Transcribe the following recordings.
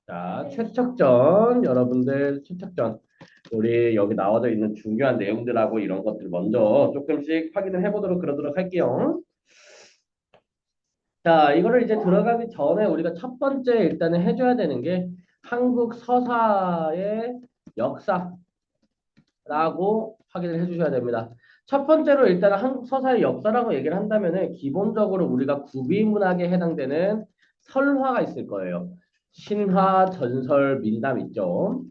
자, 최척전 여러분들 최척전 우리 여기 나와져 있는 중요한 내용들하고 이런 것들 먼저 조금씩 확인을 해보도록 그러도록 할게요. 자, 이거를 이제 들어가기 전에 우리가 첫 번째 일단은 해줘야 되는 게 한국 서사의 역사라고 확인을 해주셔야 됩니다. 첫 번째로 일단은 한국 서사의 역사라고 얘기를 한다면은 기본적으로 우리가 구비문학에 해당되는 설화가 있을 거예요. 신화, 전설, 민담 있죠.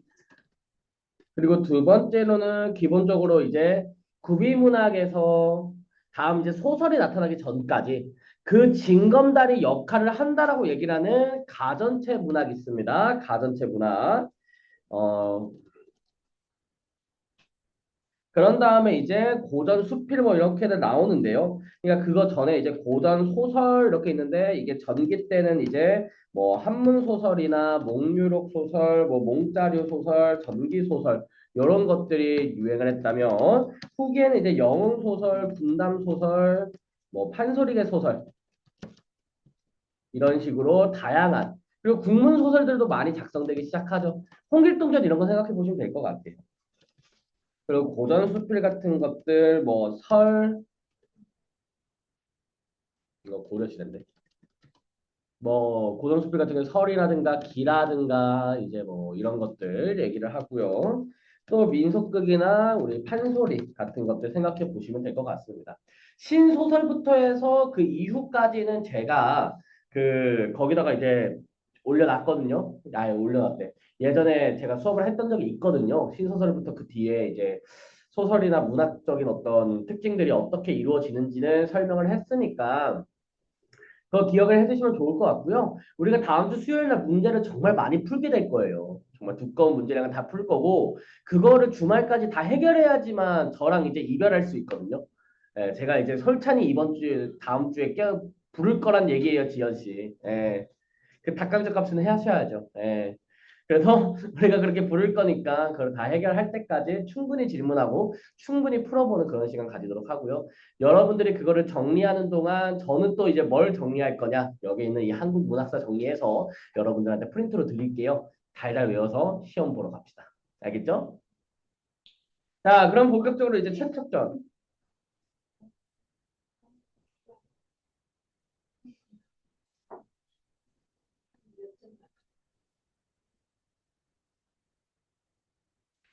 그리고 두 번째로는 기본적으로 이제 구비문학에서 다음 이제 소설이 나타나기 전까지 그 징검다리 역할을 한다라고 얘기를 하는 가전체 문학이 있습니다. 가전체 문학. 어, 그런 다음에 이제 고전 수필 뭐 이렇게들 나오는데요. 그러니까 그거 전에 이제 고전 소설 이렇게 있는데 이게 전기 때는 이제 뭐 한문 소설이나 몽유록 소설, 뭐 몽자료 소설, 전기 소설 이런 것들이 유행을 했다면 후기에는 이제 영웅 소설, 분담 소설, 뭐 판소리개 소설 이런 식으로 다양한 그리고 국문 소설들도 많이 작성되기 시작하죠. 홍길동전 이런 거 생각해 보시면 될 것 같아요. 그리고 고전 수필 같은 것들 뭐 설 이거 고려시대인데 뭐 고전 수필 같은 경우 설이라든가 기라든가 이제 뭐 이런 것들 얘기를 하고요. 또 민속극이나 우리 판소리 같은 것들 생각해 보시면 될 것 같습니다. 신소설부터 해서 그 이후까지는 제가 그 거기다가 이제 올려놨거든요. 아예 올려놨대. 예전에 제가 수업을 했던 적이 있거든요. 신소설부터 그 뒤에 이제 소설이나 문학적인 어떤 특징들이 어떻게 이루어지는지는 설명을 했으니까 그거 기억을 해두시면 좋을 것 같고요. 우리가 다음 주 수요일 날 문제를 정말 많이 풀게 될 거예요. 정말 두꺼운 문제량을 다 풀 거고 그거를 주말까지 다 해결해야지만 저랑 이제 이별할 수 있거든요. 예, 제가 이제 설찬이 이번 주 다음 주에 부를 거란 얘기예요, 지연 씨. 예. 그 닭강정 값은 하셔야죠. 예. 그래서 우리가 그렇게 부를 거니까 그걸 다 해결할 때까지 충분히 질문하고 충분히 풀어보는 그런 시간 가지도록 하고요. 여러분들이 그거를 정리하는 동안 저는 또 이제 뭘 정리할 거냐 여기 있는 이 한국 문학사 정리해서 여러분들한테 프린트로 드릴게요. 달달 외워서 시험 보러 갑시다. 알겠죠? 자, 그럼 본격적으로 이제 최첨점.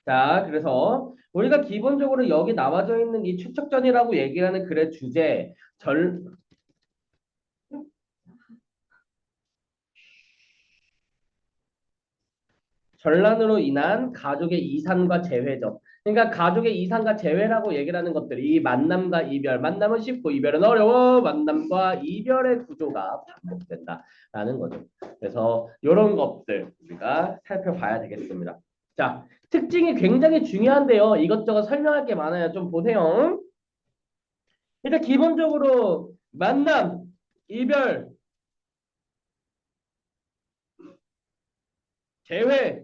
자, 그래서 우리가 기본적으로 여기 나와져 있는 이 추측전이라고 얘기하는 글의 주제, 전란으로 인한 가족의 이산과 재회죠. 그러니까 가족의 이산과 재회라고 얘기를 하는 것들이 만남과 이별, 만남은 쉽고 이별은 어려워. 만남과 이별의 구조가 반복된다라는 거죠. 그래서 이런 것들 우리가 살펴봐야 되겠습니다. 자, 특징이 굉장히 중요한데요. 이것저것 설명할 게 많아요. 좀 보세요. 일단 기본적으로 만남, 이별, 재회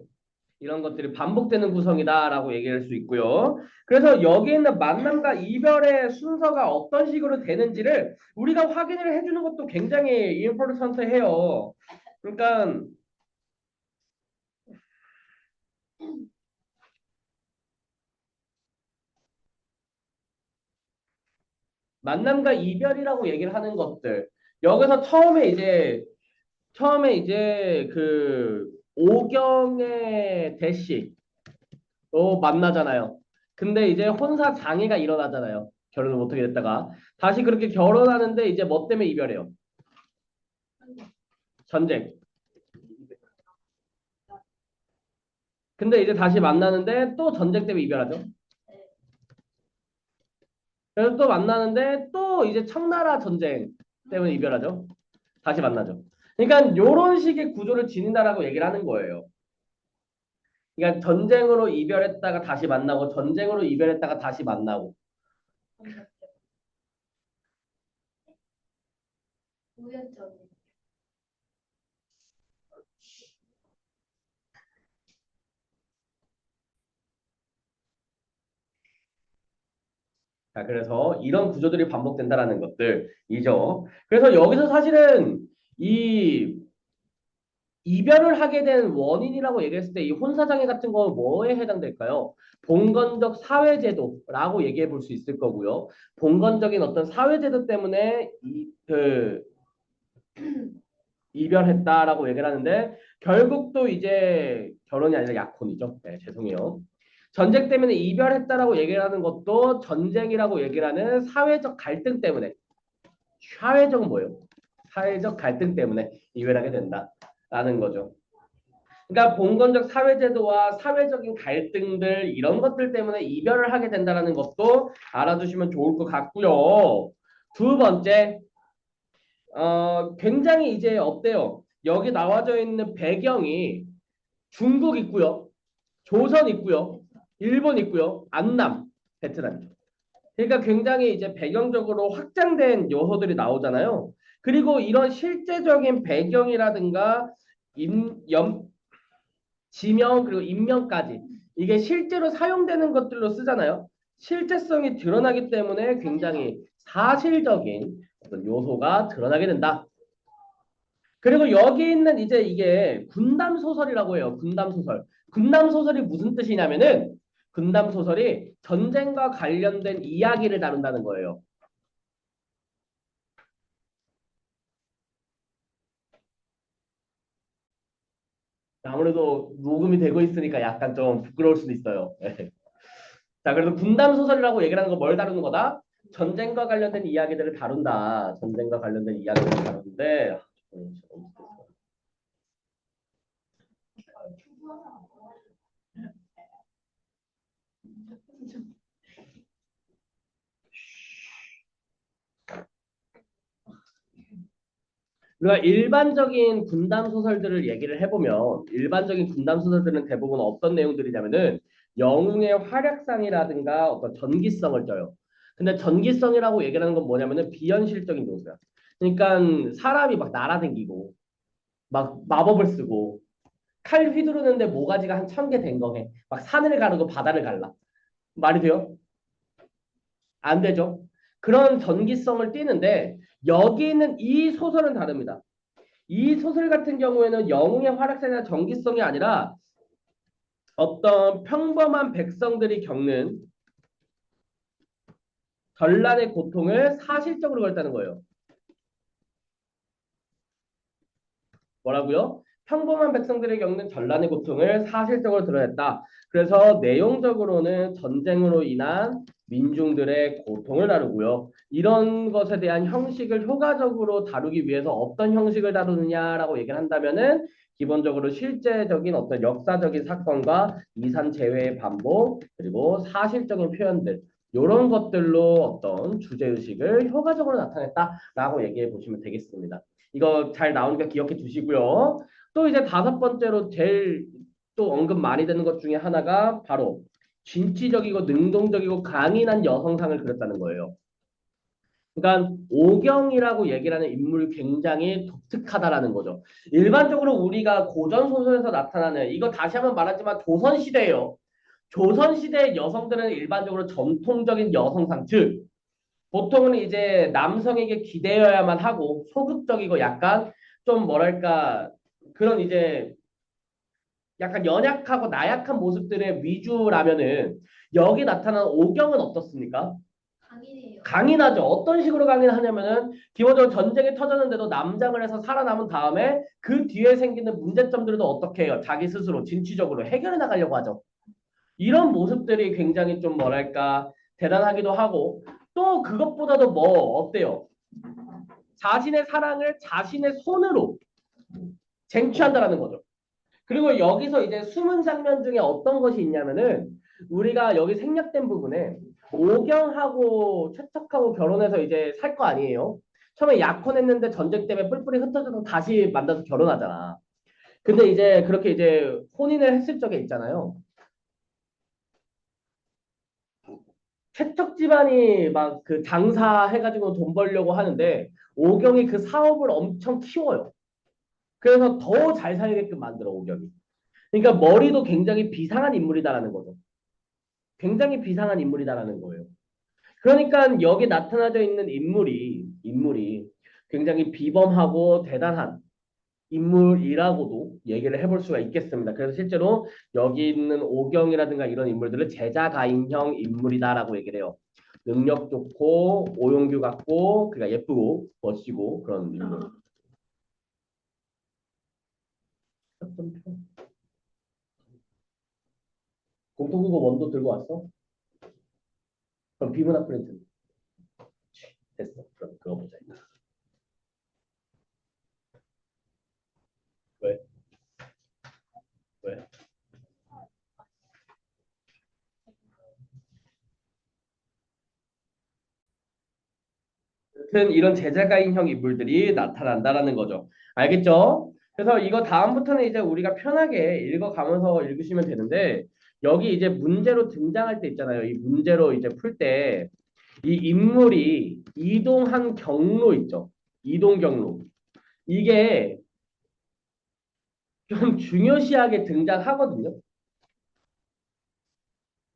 이런 것들이 반복되는 구성이다라고 얘기할 수 있고요. 그래서 여기 있는 만남과 이별의 순서가 어떤 식으로 되는지를 우리가 확인을 해주는 것도 굉장히 임포턴트해요. 그러니까 만남과 이별이라고 얘기를 하는 것들 여기서 처음에 이제 그 오경의 대시 만나잖아요. 근데 이제 혼사 장애가 일어나잖아요. 결혼을 못하게 됐다가 다시 그렇게 결혼하는데 이제 뭐 때문에 이별해요? 전쟁. 근데 이제 다시 만나는데 또 전쟁 때문에 이별하죠. 그래서 또 만나는데 또 이제 청나라 전쟁 때문에 이별하죠. 다시 만나죠. 그러니까 이런 식의 구조를 지닌다라고 얘기를 하는 거예요. 그러니까 전쟁으로 이별했다가 다시 만나고 전쟁으로 이별했다가 다시 만나고. 자, 그래서 이런 구조들이 반복된다라는 것들이죠. 그래서 여기서 사실은 이 이별을 하게 된 원인이라고 얘기했을 때 이 혼사장애 같은 거 뭐에 해당될까요? 봉건적 사회제도라고 얘기해 볼 수 있을 거고요. 봉건적인 어떤 사회제도 때문에 이별했다라고 얘기를 하는데 결국 또 이제 결혼이 아니라 약혼이죠. 네, 죄송해요. 전쟁 때문에 이별했다라고 얘기를 하는 것도 전쟁이라고 얘기를 하는 사회적 갈등 때문에 사회적은 뭐예요? 사회적 갈등 때문에 이별하게 된다라는 거죠. 그러니까 봉건적 사회제도와 사회적인 갈등들 이런 것들 때문에 이별을 하게 된다는 것도 알아두시면 좋을 것 같고요. 두 번째, 굉장히 이제 어때요? 여기 나와져 있는 배경이 중국 있고요, 조선 있고요, 일본 있고요, 안남, 베트남이죠. 그러니까 굉장히 이제 배경적으로 확장된 요소들이 나오잖아요. 그리고 이런 실제적인 배경이라든가 지명 그리고 인명까지 이게 실제로 사용되는 것들로 쓰잖아요. 실제성이 드러나기 때문에 굉장히 사실적인 어떤 요소가 드러나게 된다. 그리고 여기 있는 이제 이게 군담 소설이라고 해요. 군담 소설. 군담 소설이 무슨 뜻이냐면은 군담 소설이 전쟁과 관련된 이야기를 다룬다는 거예요. 아무래도 녹음이 되고 있으니까 약간 좀 부끄러울 수도 있어요. 자, 그래서 군담 소설이라고 얘기를 하는 거 뭘 다루는 거다? 전쟁과 관련된 이야기들을 다룬다. 전쟁과 관련된 이야기를 다루는데 우리가 일반적인 군담 소설들을 얘기를 해보면 일반적인 군담 소설들은 대부분 어떤 내용들이냐면은 영웅의 활약상이라든가 어떤 전기성을 져요. 근데 전기성이라고 얘기를 하는 건 뭐냐면은 비현실적인 요소야. 그러니까 사람이 막 날아다니고 막 마법을 쓰고 칼 휘두르는데 모가지가 한 1,000개 된 거해. 막 산을 가르고 바다를 갈라. 말이 돼요? 안 되죠. 그런 전기성을 띠는데 여기 있는 이 소설은 다릅니다. 이 소설 같은 경우에는 영웅의 활약상이나 전기성이 아니라 어떤 평범한 백성들이 겪는 전란의 고통을 사실적으로 걸었다는 거예요. 뭐라고요? 평범한 백성들이 겪는 전란의 고통을 사실적으로 드러냈다. 그래서 내용적으로는 전쟁으로 인한 민중들의 고통을 다루고요. 이런 것에 대한 형식을 효과적으로 다루기 위해서 어떤 형식을 다루느냐라고 얘기를 한다면은 기본적으로 실제적인 어떤 역사적인 사건과 이산 재해의 반복 그리고 사실적인 표현들 이런 것들로 어떤 주제의식을 효과적으로 나타냈다라고 얘기해 보시면 되겠습니다. 이거 잘 나오니까 기억해 두시고요. 또 이제 다섯 번째로 제일 또 언급 많이 되는 것 중에 하나가 바로 진취적이고 능동적이고 강인한 여성상을 그렸다는 거예요. 그러니까 오경이라고 얘기를 하는 인물이 굉장히 독특하다라는 거죠. 일반적으로 우리가 고전 소설에서 나타나는 이거 다시 한번 말하지만 조선 시대예요. 조선 시대의 여성들은 일반적으로 전통적인 여성상, 즉 보통은 이제 남성에게 기대어야만 하고 소극적이고 약간 좀 뭐랄까 그런 이제 약간 연약하고 나약한 모습들의 위주라면은 여기 나타나는 오경은 어떻습니까? 강인해요. 강인하죠. 어떤 식으로 강인하냐면은 기본적으로 전쟁이 터졌는데도 남장을 해서 살아남은 다음에 그 뒤에 생기는 문제점들도 어떻게 해요? 자기 스스로 진취적으로 해결해 나가려고 하죠. 이런 모습들이 굉장히 좀 뭐랄까 대단하기도 하고 또 그것보다도 뭐 어때요? 자신의 사랑을 자신의 손으로 쟁취한다라는 거죠. 그리고 여기서 이제 숨은 장면 중에 어떤 것이 있냐면은 우리가 여기 생략된 부분에 오경하고 최척하고 결혼해서 이제 살 거 아니에요. 처음에 약혼했는데 전쟁 때문에 뿔뿔이 흩어져서 다시 만나서 결혼하잖아. 근데 이제 그렇게 이제 혼인을 했을 적에 있잖아요. 채척 집안이 막 그 장사해가지고 돈 벌려고 하는데 오경이 그 사업을 엄청 키워요. 그래서 더 잘 살게끔 만들어 오경이. 그러니까 머리도 굉장히 비상한 인물이다라는 거죠. 굉장히 비상한 인물이다라는 거예요. 그러니까 여기 나타나져 있는 인물이 굉장히 비범하고 대단한 인물이라고도 얘기를 해볼 수가 있겠습니다. 그래서 실제로 여기 있는 오경이라든가 이런 인물들을 제자가인형 인물이다라고 얘기를 해요. 능력 좋고 오용규 같고 그러니까 예쁘고 멋지고 그런 인물. 공통국어 원도 들고 왔어? 그럼 비문학 프린트 됐어. 그럼 그거 보자. 왜? 왜? 같은 이런 제자가인형 인물들이 나타난다라는 거죠. 알겠죠? 그래서 이거 다음부터는 이제 우리가 편하게 읽어가면서 읽으시면 되는데 여기 이제 문제로 등장할 때 있잖아요. 이 문제로 이제 풀 때 이 인물이 이동한 경로 있죠. 이동 경로. 이게 좀 중요시하게 등장하거든요.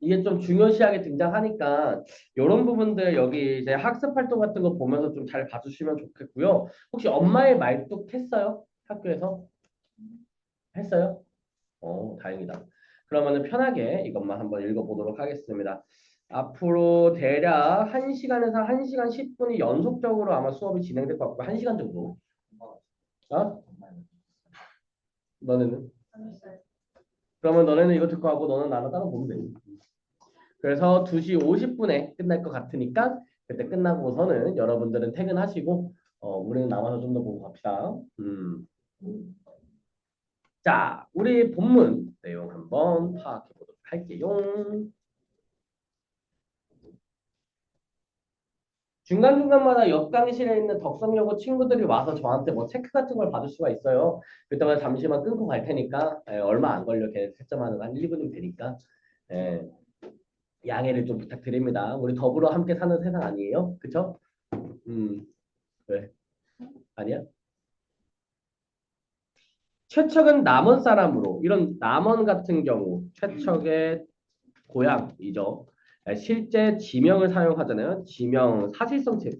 이게 좀 중요시하게 등장하니까 이런 부분들 여기 이제 학습 활동 같은 거 보면서 좀 잘 봐주시면 좋겠고요. 혹시 엄마의 말뚝 했어요? 학교에서? 했어요? 다행이다. 그러면은 편하게 이것만 한번 읽어보도록 하겠습니다. 앞으로 대략 1시간에서 1시간 10분이 연속적으로 아마 수업이 진행될 것 같고 1시간 정도. 어? 너네는? 그러면 너네는 이거 듣고 하고 너는 나는 따로 보면 되지. 그래서 2시 50분에 끝날 것 같으니까 그때 끝나고서는 여러분들은 퇴근하시고 우리는 남아서 좀 더 보고 갑시다. 자, 우리 본문 내용 한번 파악해 보도록 할게요. 중간중간마다 옆 강의실에 있는 덕성여고 친구들이 와서 저한테 뭐 체크 같은 걸 받을 수가 있어요. 그때마다 잠시만 끊고 갈 테니까 얼마 안 걸려. 걔 채점하는 거 한 1분이면 되니까 예, 양해를 좀 부탁드립니다. 우리 더불어 함께 사는 세상 아니에요? 그쵸? 음, 왜? 아니야? 최척은 남원 사람으로 이런 남원 같은 경우 최척의 고향이죠. 실제 지명을 사용하잖아요. 지명 사실성 책.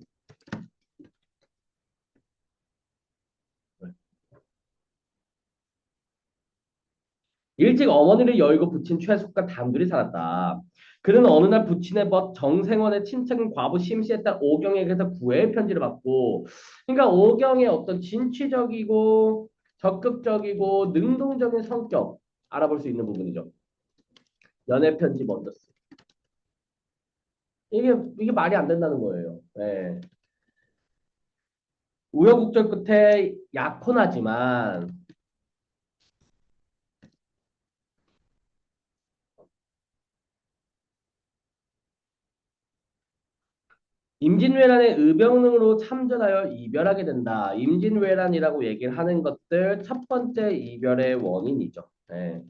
일찍 어머니를 열고 부친 최숙과 단둘이 살았다. 그는 어느 날 부친의 벗 정생원의 친척인 과부 심씨의 딸 오경에게서 구애의 편지를 받고, 그러니까 오경의 어떤 진취적이고 적극적이고 능동적인 성격 알아볼 수 있는 부분이죠. 연애 편지 먼저 쓰. 이게 말이 안 된다는 거예요. 네. 우여곡절 끝에 약혼하지만 임진왜란의 의병으로 참전하여 이별하게 된다. 임진왜란이라고 얘기를 하는 것들 첫 번째 이별의 원인이죠. 예.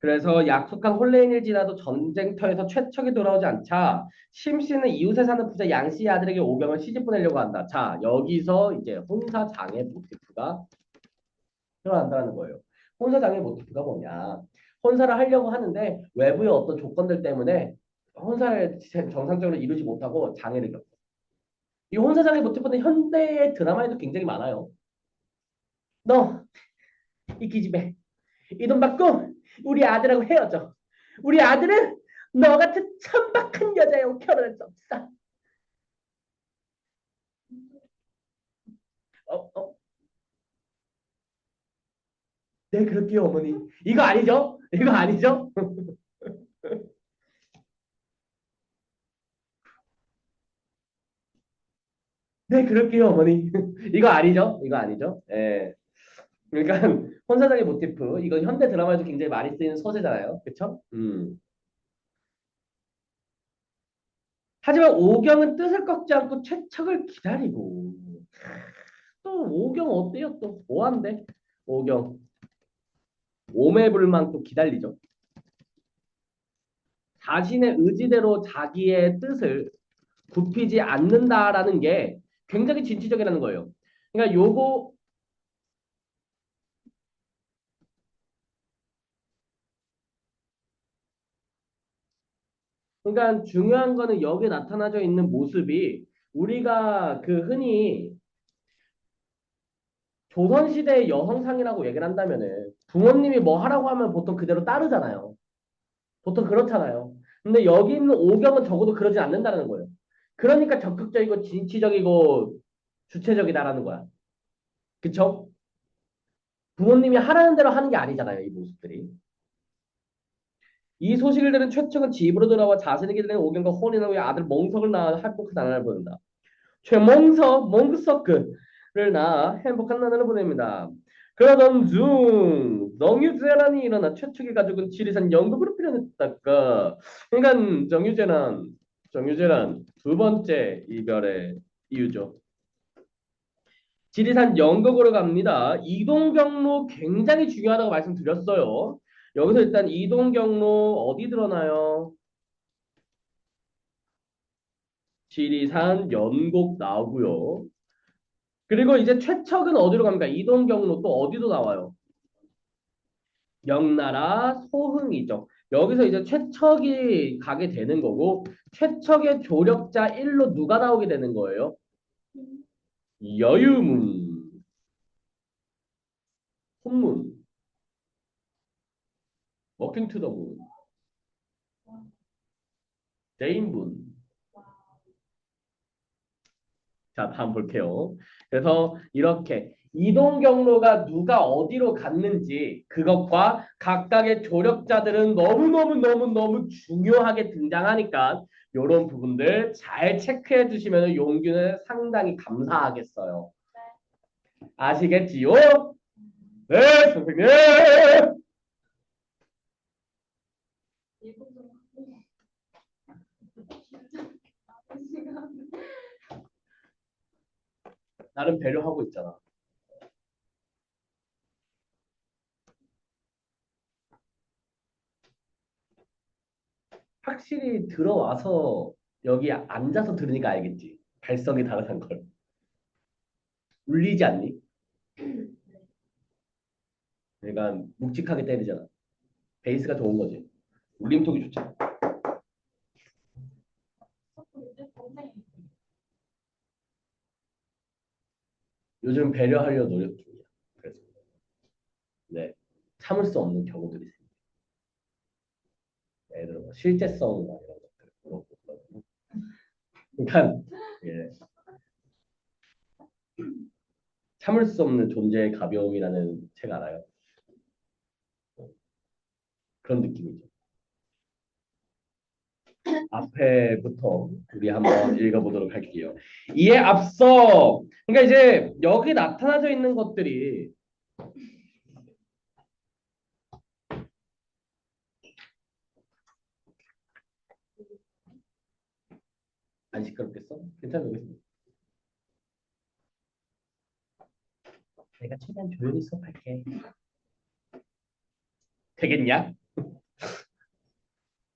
그래서 약속한 혼례인일지라도 전쟁터에서 최척이 돌아오지 않자 심씨는 이웃에 사는 부자 양씨의 아들에게 오경을 시집 보내려고 한다. 자, 여기서 이제 혼사장애 모티프가 드러난다는 거예요. 혼사장애 모티프가 뭐냐? 혼사를 하려고 하는데 외부의 어떤 조건들 때문에 혼사를 정상적으로 이루지 못하고 장애를 겪어요. 이 혼사장애 모티브는 현대의 드라마에도 굉장히 많아요. 너 이 기집애 이 돈 받고 우리 아들하고 헤어져. 우리 아들은 너 같은 천박한 여자하고 결혼할 수 없어. 어, 어, 네 그럴게요 어머니. 이거 아니죠? 이거 아니죠? 네 그럴게요 어머니. 이거 아니죠? 이거 아니죠? 예. 그러니까 혼사장애 모티프 이건 현대 드라마에도 굉장히 많이 쓰이는 소재잖아요. 그렇죠? 하지만 오경은 뜻을 꺾지 않고 최척을 기다리고 또 오경 어때요? 또 뭐한데? 오경 오매불망 또 기다리죠. 자신의 의지대로 자기의 뜻을 굽히지 않는다라는 게 굉장히 진취적이라는 거예요. 그러니까 요거 그러니까 중요한 거는 여기에 나타나져 있는 모습이 우리가 그 흔히 조선시대의 여성상이라고 얘기를 한다면은 부모님이 뭐 하라고 하면 보통 그대로 따르잖아요. 보통 그렇잖아요. 근데 여기 있는 오경은 적어도 그러지 않는다는 거예요. 그러니까 적극적이고 진취적이고 주체적이다라는 거야. 그쵸? 부모님이 하라는 대로 하는 게 아니잖아요, 이 모습들이. 이 소식을 들은 최측은 집으로 돌아와 자신에게 된 오경과 혼인한 후에 아들 몽석을 낳아 행복한 나날을 보낸다. 몽석을 낳아 행복한 나날을 보냅니다. 그러던 중 정유재란이 일어나 최측의 가족은 지리산 연극으로 표현했다가 그러니까 정유재란 두 번째 이별의 이유죠. 지리산 연극으로 갑니다. 이동 경로 굉장히 중요하다고 말씀드렸어요. 여기서 일단 이동 경로 어디 드러나요? 지리산 연곡 나오고요. 그리고 이제 최척은 어디로 갑니까? 이동 경로 또 어디로 나와요? 명나라 소흥이죠. 여기서 이제 최척이 가게 되는 거고 최척의 조력자 1로 누가 나오게 되는 거예요? 여유문, 혼문, 워킹 투 더 문, 대인분. 자, 다음 볼게요. 그래서 이렇게 이동 경로가 누가 어디로 갔는지 그것과 각각의 조력자들은 너무너무 중요하게 등장하니까 이런 부분들 잘 체크해 주시면 용규는 상당히 감사하겠어요. 아시겠지요? 네, 선생님. 나름 배려하고 있잖아. 확실히 들어와서 여기 앉아서 들으니까 알겠지. 발성이 다르다는 걸. 울리지 않니? 그러니까 묵직하게 때리잖아. 베이스가 좋은 거지. 울림통이 좋잖아. 요즘 배려하려 노력 중이야. 그래서 네 참을 수 없는 경우들이 있습니다. 예를 들어 뭐 실제성 이런 것들 그렇고 그러니까 예, 참을 수 없는 존재의 가벼움이라는 책 알아요? 그런 느낌이죠. 앞에부터 우리 한번 읽어보도록 할게요. 이에 앞서 그러니까 이제 여기 나타나져 있는 것들이 안 시끄럽겠어? 괜찮겠어? 내가 최대한 조용히 수업할게. 되겠냐?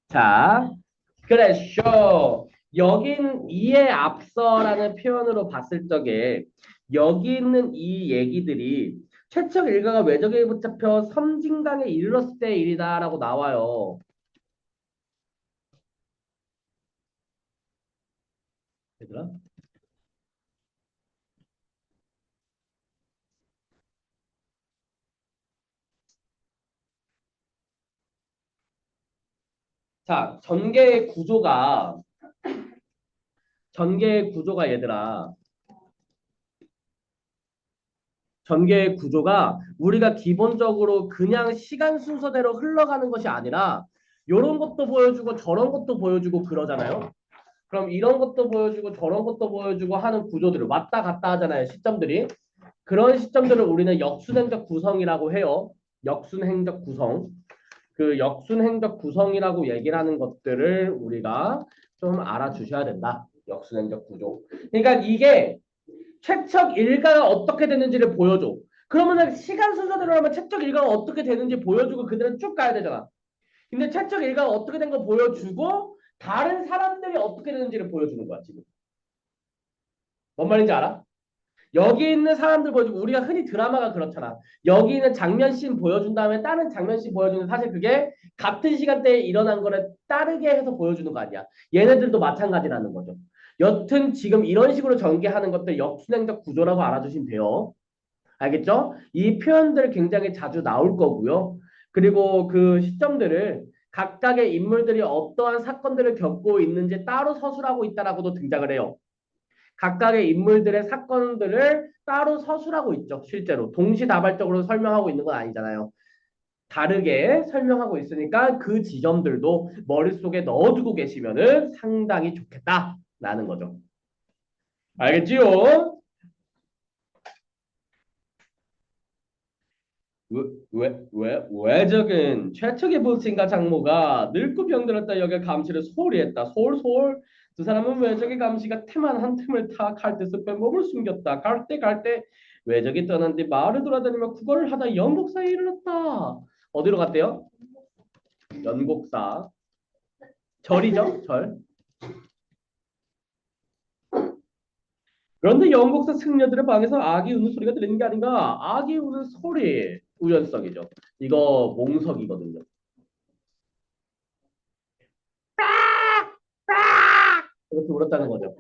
자, 그래, 쇼. 여긴 이에 앞서라는 표현으로 봤을 적에 여기 있는 이 얘기들이 최척 일가가 외적에 붙잡혀 섬진강에 이르렀을 때 일이다라고 나와요. 얘들아? 자, 전개의 구조가 얘들아. 전개의 구조가 우리가 기본적으로 그냥 시간 순서대로 흘러가는 것이 아니라 이런 것도 보여주고 저런 것도 보여주고 그러잖아요. 그럼 이런 것도 보여주고 저런 것도 보여주고 하는 구조들을 왔다 갔다 하잖아요. 시점들이. 그런 시점들을 우리는 역순행적 구성이라고 해요. 역순행적 구성. 그 역순행적 구성이라고 얘기를 하는 것들을 우리가 좀 알아주셔야 된다. 역순행적 구조. 그러니까 이게 최적 일가가 어떻게 되는지를 보여줘. 그러면은 시간 순서대로 하면 최적 일가가 어떻게 되는지 보여주고 그대로 쭉 가야 되잖아. 근데 최적 일가가 어떻게 된 거 보여주고 다른 사람들이 어떻게 되는지를 보여주는 거야, 지금. 뭔 말인지 알아? 여기 있는 사람들 보여주고 우리가 흔히 드라마가 그렇잖아. 여기 있는 장면씬 보여준 다음에 다른 장면씬 보여주는 사실 그게 같은 시간대에 일어난 거를 따르게 해서 보여주는 거 아니야. 얘네들도 마찬가지라는 거죠. 여튼 지금 이런 식으로 전개하는 것들 역순행적 구조라고 알아주시면 돼요. 알겠죠? 이 표현들 굉장히 자주 나올 거고요. 그리고 그 시점들을 각각의 인물들이 어떠한 사건들을 겪고 있는지 따로 서술하고 있다라고도 등장을 해요. 각각의 인물들의 사건들을 따로 서술하고 있죠. 실제로 동시다발적으로 설명하고 있는 건 아니잖아요. 다르게 설명하고 있으니까 그 지점들도 머릿속에 넣어두고 계시면은 상당히 좋겠다라는 거죠. 알겠지요? 외적은 최척의 불신과 장모가 늙고 병들었다 여겨 감시를 소홀히 했다. 소홀. 두 사람은 외적의 감시가 태만 한 틈을 타 칼뜻 뺀 몸을 숨겼다. 갈 때 외적이 떠난 뒤 마을을 돌아다니며 구걸을 하다 연곡사에 이르렀다. 어디로 갔대요? 연곡사. 절이죠? 절. 그런데 연곡사 승려들의 방에서 아기 우는 소리가 들리는 게 아닌가? 아기 우는 소리. 우연성이죠. 이거 몽석이거든요. 이렇게 울었다는 거죠.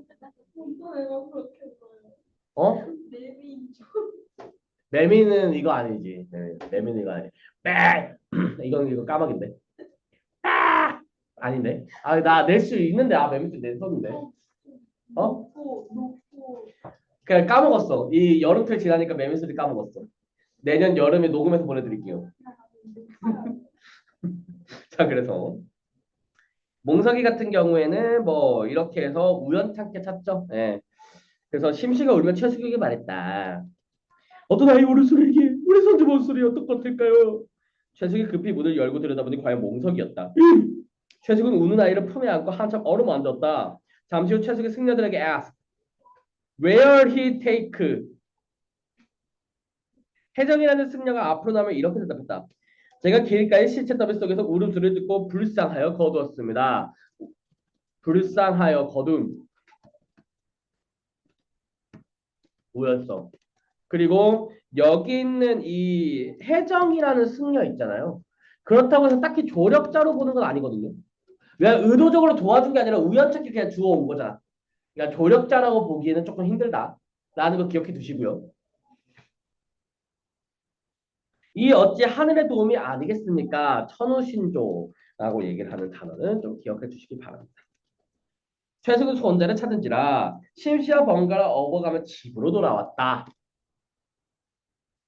어? 매미는 이거 아니지. 매미는 이거 아니. 매. 이건 까마귀인데. 아닌데. 아, 나 낼 수 있는데. 아, 매미 때 냈었는데. 어? 그냥 까먹었어. 이 여름철 지나니까 매미 소리 까먹었어. 내년 여름에 녹음해서 보내드릴게요. 자, 그래서 몽석이 같은 경우에는 뭐 이렇게 해서 우연찮게 찾죠. 예. 그래서 심씨가 울면 최수경이 말했다. 어떤 아이 울음소리에게 우리 손주 목소리 어떨 것 같을까요? 최숙이 급히 문을 열고 들여다보니 과연 몽석이었다. 최숙은 우는 아이를 품에 안고 한참 얼음 앉았다. 잠시 후 최숙이 승려들에게 asked, where he take? 혜정이라는 승려가 앞으로 나면 이렇게 대답했다. 제가 길가의 시체 더미 속에서 울음소리를 듣고 불쌍하여 거두었습니다. 불쌍하여 거둠. 우연성. 그리고 여기 있는 이 혜정이라는 승려 있잖아요. 그렇다고 해서 딱히 조력자로 보는 건 아니거든요. 왜 의도적으로 도와준 게 아니라 우연찮게 그냥 주워온 거잖아. 그러니까 조력자라고 보기에는 조금 힘들다라는 거 기억해 두시고요. 이 어찌 하늘의 도움이 아니겠습니까? 천우신조라고 얘기를 하는 단어는 좀 기억해 주시기 바랍니다. 최숙은 손자를 찾은지라 심시와 번갈아 업어가며 집으로 돌아왔다.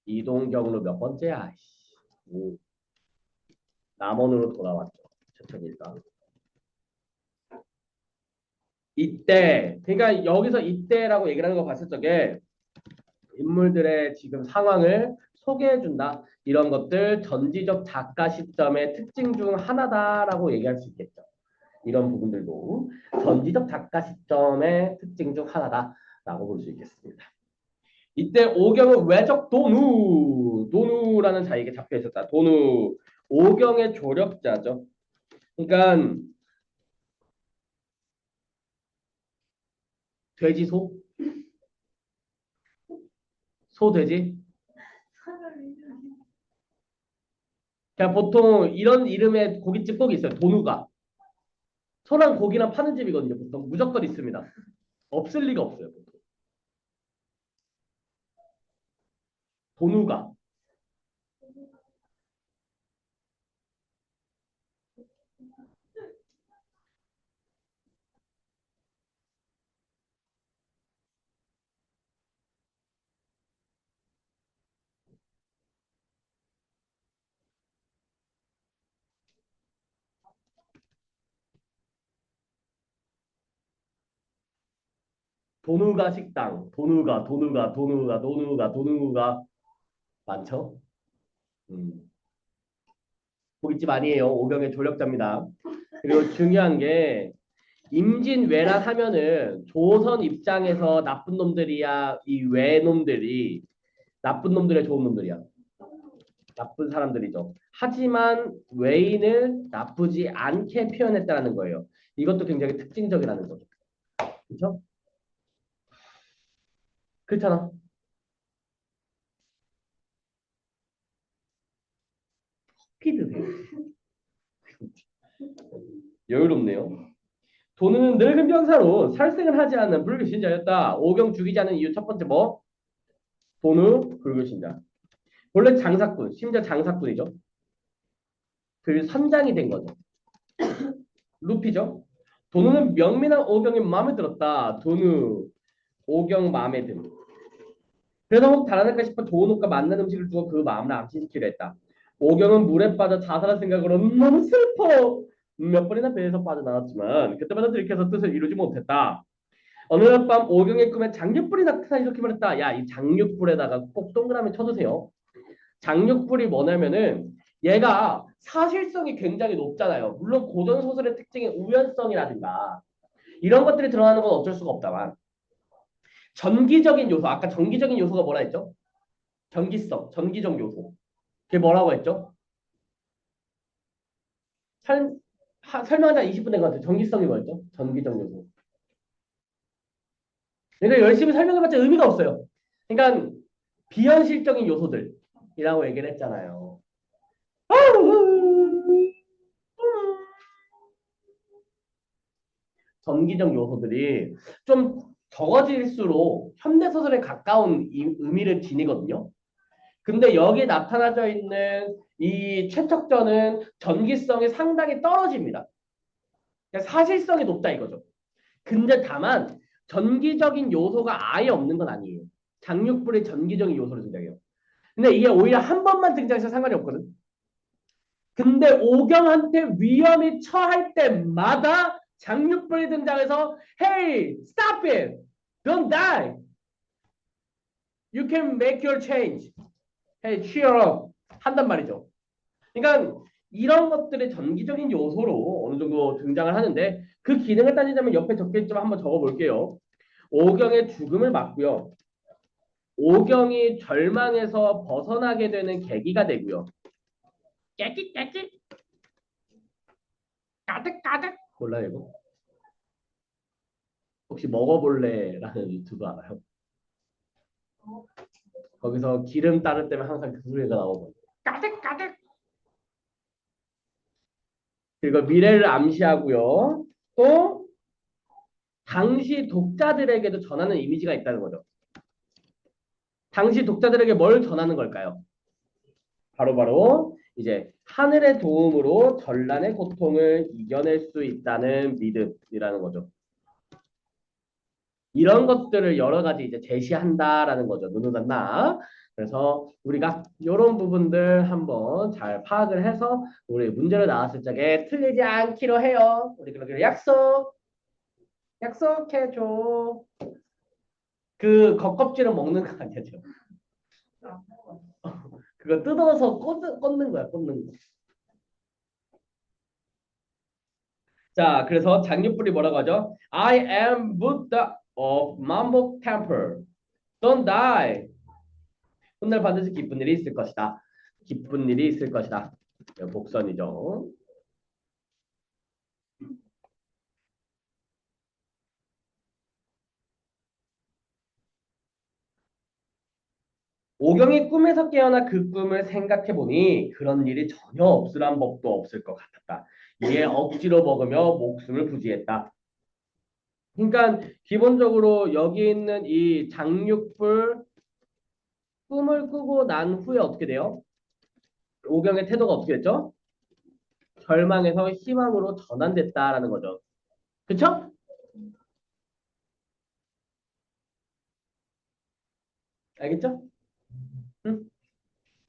이동경로 몇 번째야? 오, 남원으로 돌아왔죠. 최천일가. 이때, 그러니까 여기서 이때라고 얘기를 하는 거 봤을 적에 인물들의 지금 상황을 소개해준다. 이런 것들 전지적 작가 시점의 특징 중 하나다라고 얘기할 수 있겠죠. 이런 부분들도 전지적 작가 시점의 특징 중 하나다라고 볼 수 있겠습니다. 이때 오경은 외적 도누라는 자에게 잡혀 있었다. 도누 오경의 조력자죠. 그러니까 돼지 소 돼지. 그냥 보통 이런 이름의 고깃집 꼭 있어요. 도누가 소랑 고기랑 파는 집이거든요. 보통 무조건 있습니다. 없을 리가 없어요. 보통. 도누가 도누가 식당 도누가 많죠. 음. 고깃집 아니에요. 오경의 조력자입니다. 그리고 중요한 게 임진왜란 하면은 조선 입장에서 나쁜 놈들이야 이 외놈들이 나쁜 놈들의 좋은 놈들이야. 나쁜 사람들이죠. 하지만 외인을 나쁘지 않게 표현했다는 거예요. 이것도 굉장히 특징적이라는 거죠. 그렇죠? 그렇잖아. 피드세요. 여유롭네요. 도는 늙은 병사로 살생을 하지 않는 불교신자였다. 오경 죽이지 않은 이유 첫 번째 뭐? 돈우 불교신자. 원래 장사꾼, 심지어 장사꾼이죠. 그 선장이 된 거죠. 루피죠. 돈우는 명민한 오경이 마음에 들었다. 돈우 오경 마음에 든. 그래서 혹 달아날까 싶어 좋은 옷과 맛난 음식을 주고 그 마음을 암시시키려 했다. 오경은 물에 빠져 자살할 생각으로 너무 슬퍼. 몇 번이나 배에서 빠져나왔지만 그때마다 들켜서 뜻을 이루지 못했다. 어느 날 밤 오경의 꿈에 장육불이 나타나 이렇게 말했다. 야, 이 장육불에다가 꼭 동그라미 쳐주세요. 장육불이 뭐냐면은 얘가 사실성이 굉장히 높잖아요. 물론 고전 소설의 특징인 우연성이라든가 이런 것들이 드러나는 건 어쩔 수가 없다만 전기적인 요소, 아까 전기적인 요소가 뭐라 했죠? 전기성, 전기적 요소. 그게 뭐라고 했죠? 설, 설명하자 20분 된 것 같아요. 전기성이 뭐였죠? 전기적 요소. 그러니까 열심히 설명해봤자 의미가 없어요. 그러니까 비현실적인 요소들이라고 얘기를 했잖아요. 전기적 요소들이 좀 적어질수록 현대소설에 가까운 의미를 지니거든요. 근데 여기에 나타나져 있는 이 최척전은 전기성이 상당히 떨어집니다. 그러니까 사실성이 높다 이거죠. 근데 다만 전기적인 요소가 아예 없는 건 아니에요. 장육불의 전기적인 요소로 등장해요. 근데 이게 오히려 한 번만 등장해서 상관이 없거든. 근데 오경한테 위험이 처할 때마다 장육불이 등장해서 Hey, stop it! Don't die! You can make your change. Hey, cheer up! 한단 말이죠. 그러니까 이런 것들의 전기적인 요소로 어느 정도 등장을 하는데 그 기능을 따지자면 옆에 적혀있지만 한번 적어볼게요. 오경의 죽음을 막고요. 오경이 절망에서 벗어나게 되는 계기가 되고요. 깨끼 깨끼 까득 까득 몰라요 이거? 혹시 먹어볼래라는 유튜브 알아요? 거기서 기름 따를 때면 항상 그 소리가 나오고 까득 까득 그리고 미래를 암시하고요. 또 당시 독자들에게도 전하는 이미지가 있다는 거죠. 당시 독자들에게 뭘 전하는 걸까요? 바로바로 이제 하늘의 도움으로 전란의 고통을 이겨낼 수 있다는 믿음이라는 거죠. 이런 것들을 여러 가지 이제 제시한다라는 거죠. 누누난나. 그래서 우리가 이런 부분들 한번 잘 파악을 해서 우리 문제를 나왔을 적에 틀리지 않기로 해요. 우리 그렇게 약속, 약속해줘. 그 겉껍질은 먹는 거 아니죠? 그거 뜯어서 꽂는 거야, 꽂는 거. 자, 그래서 장육불이 뭐라고 하죠? I am Buddha of Mambo Temple. Don't die. 훗날 반드시 기쁜 일이 있을 것이다. 기쁜 일이 있을 것이다. 복선이죠. 오경이 꿈에서 깨어나 그 꿈을 생각해 보니 그런 일이 전혀 없으란 법도 없을 것 같았다. 이에 억지로 먹으며 목숨을 부지했다. 그러니까 기본적으로 여기 있는 이 장육불 꿈을 꾸고 난 후에 어떻게 돼요? 오경의 태도가 어떻게 됐죠? 절망에서 희망으로 전환됐다라는 거죠. 그쵸? 알겠죠? 응?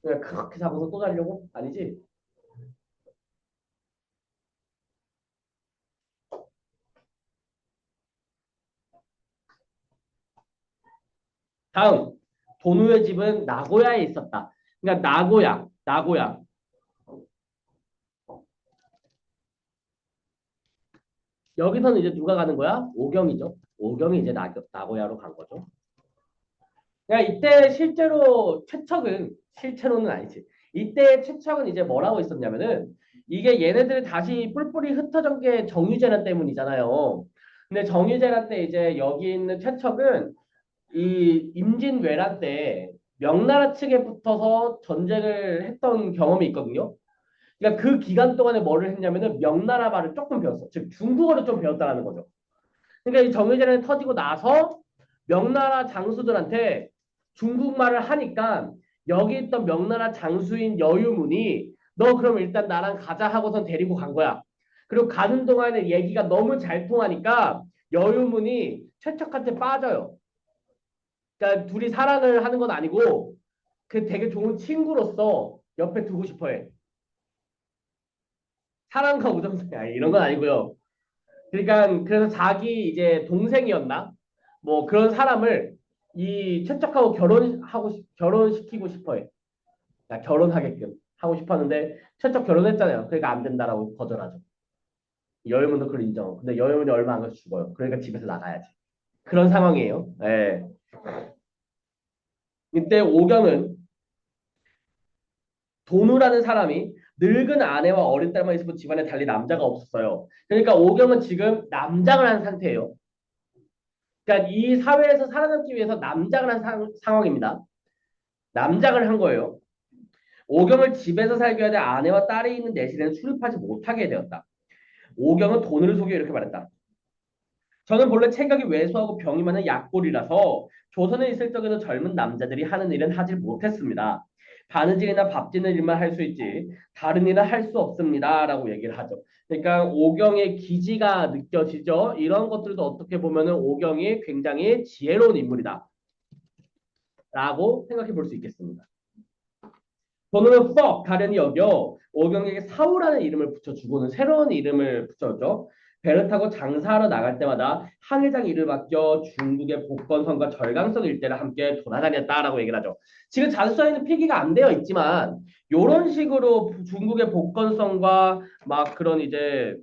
그냥 그렇게 잡아서 또 자려고? 아니지? 다음, 도누의 집은 나고야에 있었다. 그러니까 나고야. 여기서는 이제 누가 가는 거야? 오경이죠. 오경이 이제 나고야로 간 거죠. 그러니까 이때 실제로 최척은 실제로는 아니지. 이때 최척은 이제 뭐라고 있었냐면은 이게 얘네들이 다시 뿔뿔이 흩어진 게 정유재난 때문이잖아요. 근데 정유재난 때 이제 여기 있는 최척은 이 임진왜란 때 명나라 측에 붙어서 전쟁을 했던 경험이 있거든요. 그러니까 그 기간 동안에 뭐를 했냐면은 명나라 말을 조금 배웠어. 즉 중국어를 좀 배웠다라는 거죠. 그러니까 이 정유재난이 터지고 나서 명나라 장수들한테 중국말을 하니까 여기 있던 명나라 장수인 여유문이 너 그럼 일단 나랑 가자 하고선 데리고 간 거야. 그리고 가는 동안에 얘기가 너무 잘 통하니까 여유문이 최척한테 빠져요. 그러니까 둘이 사랑을 하는 건 아니고 그 되게 좋은 친구로서 옆에 두고 싶어 해. 사랑과 우정사이 이런 건 아니고요. 그러니까 그래서 자기 이제 동생이었나? 뭐 그런 사람을 이 최척하고 결혼시키고 싶어 해. 그러니까 결혼하게끔 하고 싶었는데 최척 결혼했잖아요. 그러니까 안 된다라고 거절하죠. 여유문도 그걸 인정. 근데 여유문이 얼마 안 가서 죽어요. 그러니까 집에서 나가야지. 그런 상황이에요. 예. 이때 오경은 도누라는 사람이 늙은 아내와 어린 딸만 있으면 집안에 달리 남자가 없었어요. 그러니까 오경은 지금 남장을 한 상태예요. 그러니까 이 사회에서 살아남기 위해서 남장을 한 상황입니다. 남장을 한 거예요. 오경을 집에서 살게 하되 아내와 딸이 있는 내실에는 출입하지 못하게 되었다. 오경은 돈을 속여 이렇게 말했다. 저는 본래 체격이 왜소하고 병이 많은 약골이라서 조선에 있을 적에도 젊은 남자들이 하는 일은 하지 못했습니다. 바느질이나 밥 짓는 일만 할 수 있지 다른 일은 할 수 없습니다라고 얘기를 하죠. 그러니까 오경의 기지가 느껴지죠. 이런 것들도 어떻게 보면은 오경이 굉장히 지혜로운 인물이다라고 생각해 볼 수 있겠습니다. 번호는 퍽 가련이 여겨 오경에게 사우라는 이름을 붙여주고는 새로운 이름을 붙여줬죠. 배를 타고 장사하러 나갈 때마다 항해장 일을 맡겨 중국의 복건성과 절강성 일대를 함께 돌아다녔다라고 얘기를 하죠. 지금 자수서에는 필기가 안 되어 있지만 이런 식으로 중국의 복건성과 막 그런 이제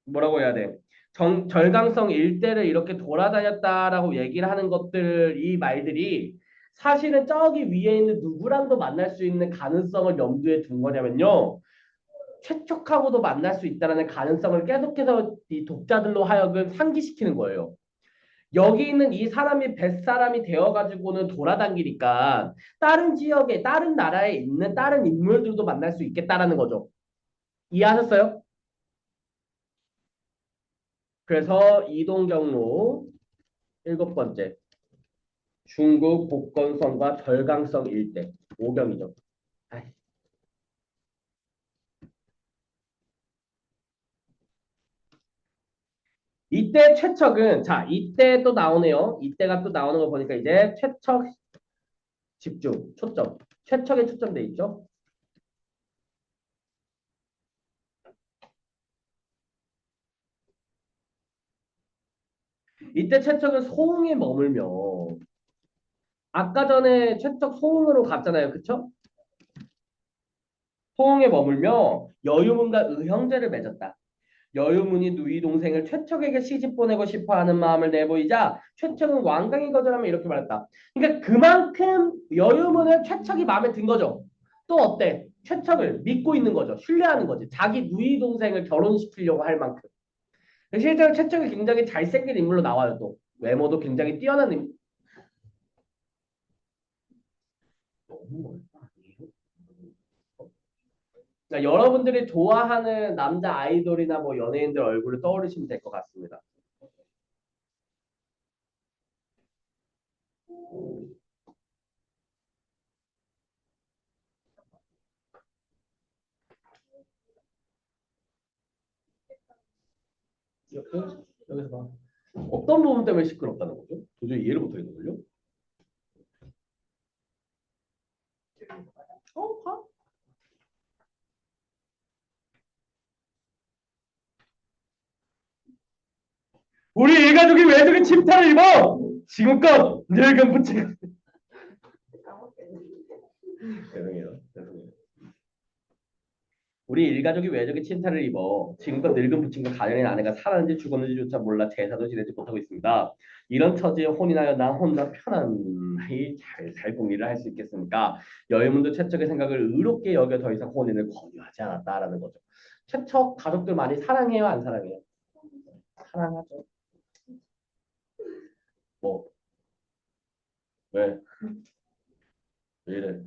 뭐라고 해야 돼? 절강성 일대를 이렇게 돌아다녔다라고 얘기를 하는 것들, 이 말들이 사실은 저기 위에 있는 누구랑도 만날 수 있는 가능성을 염두에 둔 거냐면요. 최촉하고도 만날 수 있다는 가능성을 계속해서 이 독자들로 하여금 상기시키는 거예요. 여기 있는 이 사람이 뱃사람이 되어가지고는 돌아다니니까 다른 지역에, 다른 나라에 있는 다른 인물들도 만날 수 있겠다라는 거죠. 이해하셨어요? 그래서 이동 경로 일곱 번째. 중국 복건성과 절강성 일대 오경이죠. 이때 최척은 자 이때 또 나오네요. 이때가 또 나오는 거 보니까 이제 최척 집중 초점 최척에 초점돼 있죠. 이때 최척은 소흥에 머물며 아까 전에 최척 소흥으로 갔잖아요. 그쵸? 소흥에 머물며 여유문과 의형제를 맺었다. 여유문이 누이 동생을 최척에게 시집 보내고 싶어하는 마음을 내보이자 최척은 완강히 거절하며 이렇게 말했다. 그러니까 그만큼 여유문은 최척이 마음에 든 거죠. 또 어때? 최척을 믿고 있는 거죠. 신뢰하는 거지. 자기 누이 동생을 결혼시키려고 할 만큼. 실제로 최척이 굉장히 잘생긴 인물로 나와요. 또 외모도 굉장히 뛰어난 인물. 너무 멀다. 그러니까 여러분들이 좋아하는 남자 아이돌이나 뭐 연예인들 얼굴을 떠올리시면 될 것 같습니다. 이렇게 여기서 봐. 어떤 부분 때문에 시끄럽다는 거죠? 도저히 이해를 못하겠는걸요? 봐. 우리 일가족이 왜 저렇게 침탈을 입어? 지금껏 늙은 부채가 죄송해요. 죄송해요. 우리 일가족이 왜 저렇게 침탈을 입어? 지금껏 늙은 부친과 가련인 아내가 살았는지 죽었는지조차 몰라 제사도 지내지 못하고 있습니다. 이런 처지에 혼인하여 나 혼자 편안히 잘 살궁리를 할 수 있겠습니까? 여의문도 최척의 생각을 의롭게 여겨 더 이상 혼인을 권유하지 않았다라는 거죠. 최척 가족들 많이 사랑해요, 안 사랑해요? 사랑하죠. 뭐 왜? 왜 이래?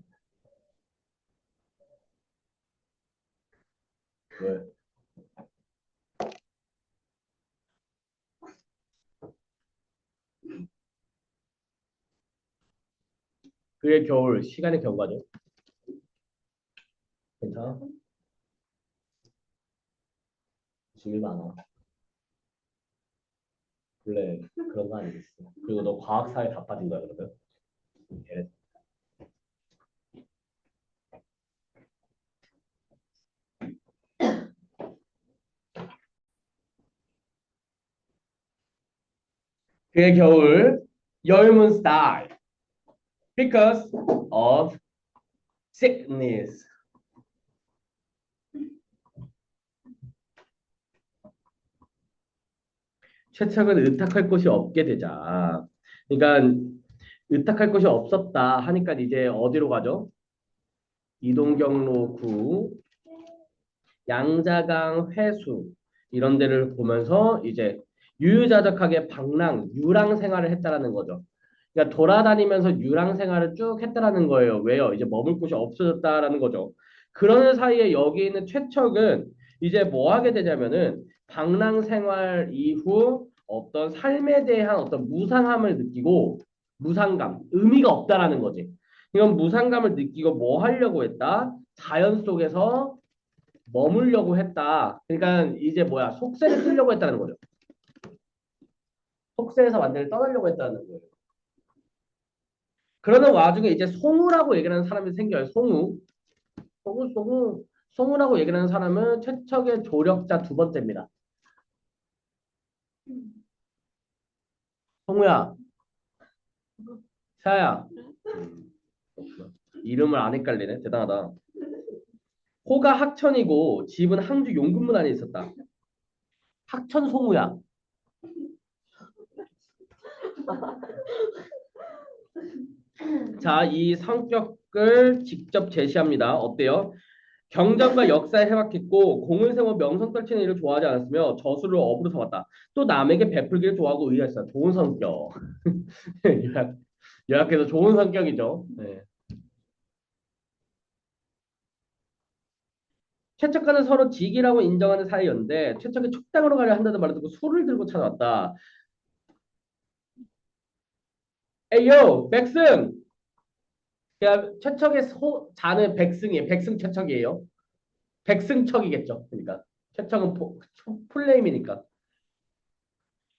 왜? 그의 겨울 시간의 경과죠. 괜찮아? 질문 많아. 원래 그런 거 아니겠어. 그리고 너 과학사에 다 빠진 거야 그러면? 예. 그의 겨울 열문 died because of sickness. 최첨은 의탁할 곳이 없게 되자. 그러니까 의탁할 곳이 없었다 하니까 이제 어디로 가죠? 이동경로 구, 양자강 회수 이런 데를 보면서 이제 유유자적하게 방랑, 유랑 생활을 했다라는 거죠. 그러니까 돌아다니면서 유랑 생활을 쭉 했다라는 거예요. 왜요? 이제 머물 곳이 없어졌다라는 거죠. 그러는 사이에 여기 있는 최척은 이제 뭐 하게 되냐면은 방랑 생활 이후 어떤 삶에 대한 어떤 무상함을 느끼고 무상감, 의미가 없다라는 거지. 이건 무상감을 느끼고 뭐 하려고 했다? 자연 속에서 머물려고 했다. 그러니까 이제 뭐야? 속세를 쓰려고 했다는 거죠. 속세에서 완전히 떠나려고 했다는 거예요. 그러는 와중에 이제 송우라고 얘기를 하는 사람이 생겨요. 송우. 송우라고 얘기를 하는 사람은 최척의 조력자 두 번째입니다. 송우야, 샤야. 이름을 안 헷갈리네. 대단하다. 호가 학천이고 집은 항주 용근문 안에 있었다. 학천 송우야. 자, 이 성격을 직접 제시합니다. 어때요? 경전과 역사에 해박했고 공을 세워 명성 떨치는 일을 좋아하지 않았으며 저술을 업으로 삼았다. 또 남에게 베풀기를 좋아하고 의리했어. 좋은 성격. 요약, 요약해서 좋은 성격이죠. 네. 최척과는 서로 직이라고 인정하는 사이였는데 최척이 촉당으로 가려 한다는 말을 듣고 술을 들고 찾아왔다. 에이요, 백승! 그러니까 최척의 자는 백승이에요. 백승 최척이에요. 백승척이겠죠. 그러니까 최척은 풀네임이니까.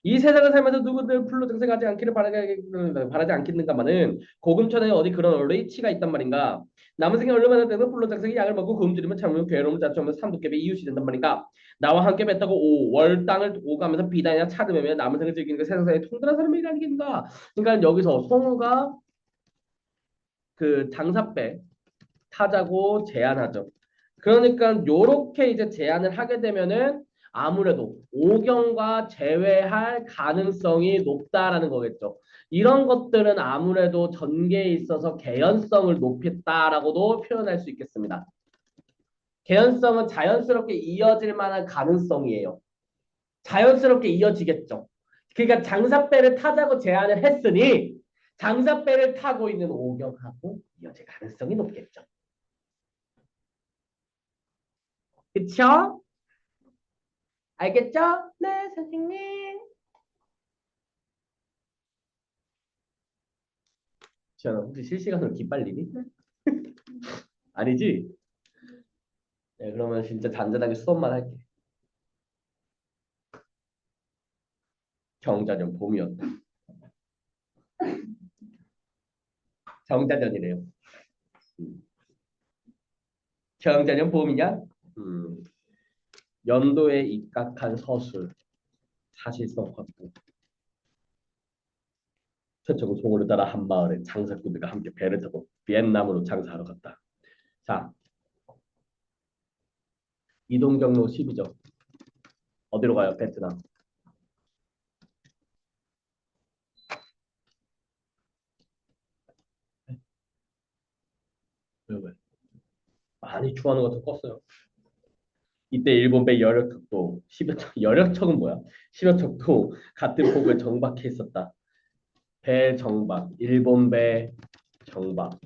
이 세상을 살면서 누구들 풀로 등생하지 않기를 바라지 않겠는가마는 고금천에 어디 그런 어레이치가 있단 말인가. 남은 생에 얼마나 되면 풀로 등생이 약을 먹고 금주리면 참으면 괴로움을 자초하면서 삼두깨비 이웃이 된단 말인가. 나와 함께 뱉다고 월 땅을 오가면서 비단이나 차르며 남은 생을 즐기는 그 세상에 통달한 사람이 아니겠는가. 그러니까 여기서 송우가 그 장사배 타자고 제안하죠. 그러니까 요렇게 이제 제안을 하게 되면은 아무래도 오경과 제외할 가능성이 높다라는 거겠죠. 이런 것들은 아무래도 전개에 있어서 개연성을 높였다라고도 표현할 수 있겠습니다. 개연성은 자연스럽게 이어질 만한 가능성이에요. 자연스럽게 이어지겠죠. 그러니까 장사배를 타자고 제안을 했으니 장사배를 타고 있는 오경하고 이어질 가능성이 높겠죠. 그쵸? 알겠죠? 네, 선생님. 지현아, 혹시 실시간으로 기빨리니? 아니지? 네, 그러면 진짜 잔잔하게 수업만 할게. 경자년 봄이었다. 경자년이래요. 음. 경자년 봄이냐? 음, 연도에 입각한 서술, 사실성 확보. 최초고 송호를 따라 한 마을에 장사꾼들과 함께 배를 타고 비엔남으로 장사하러 갔다. 자, 이동 경로 12죠. 어디로 가요? 베트남. 왜, 왜? 많이 추하는 것도 껐어요. 이때 일본배 여력척도 10여 척, 여력척은 뭐야? 10여 척도 같은 폭을 정박해 있었다. 배 정박, 일본배 정박,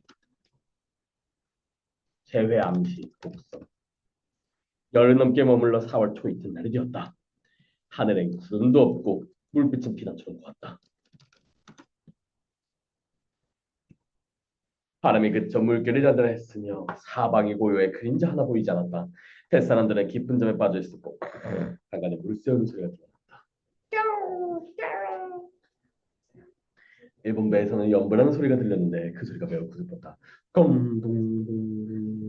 제회 암시, 독서. 열흘 넘게 머물러 4월 초 이튿날이 되었다. 하늘엔 구름도 없고 물빛은 비나처럼 고왔다. 바람이 그쳐 물결이 잔잔했으며 사방이 고요해 그림자 하나 보이지 않았다. 햇사람들은 깊은 잠에 빠져 있었고 간간히 물을 쐬우는 소리가 들렸다. 일본 배에서는 연불하는 소리가 들렸는데 그 소리가 매우 구슬펐다. 껌동동.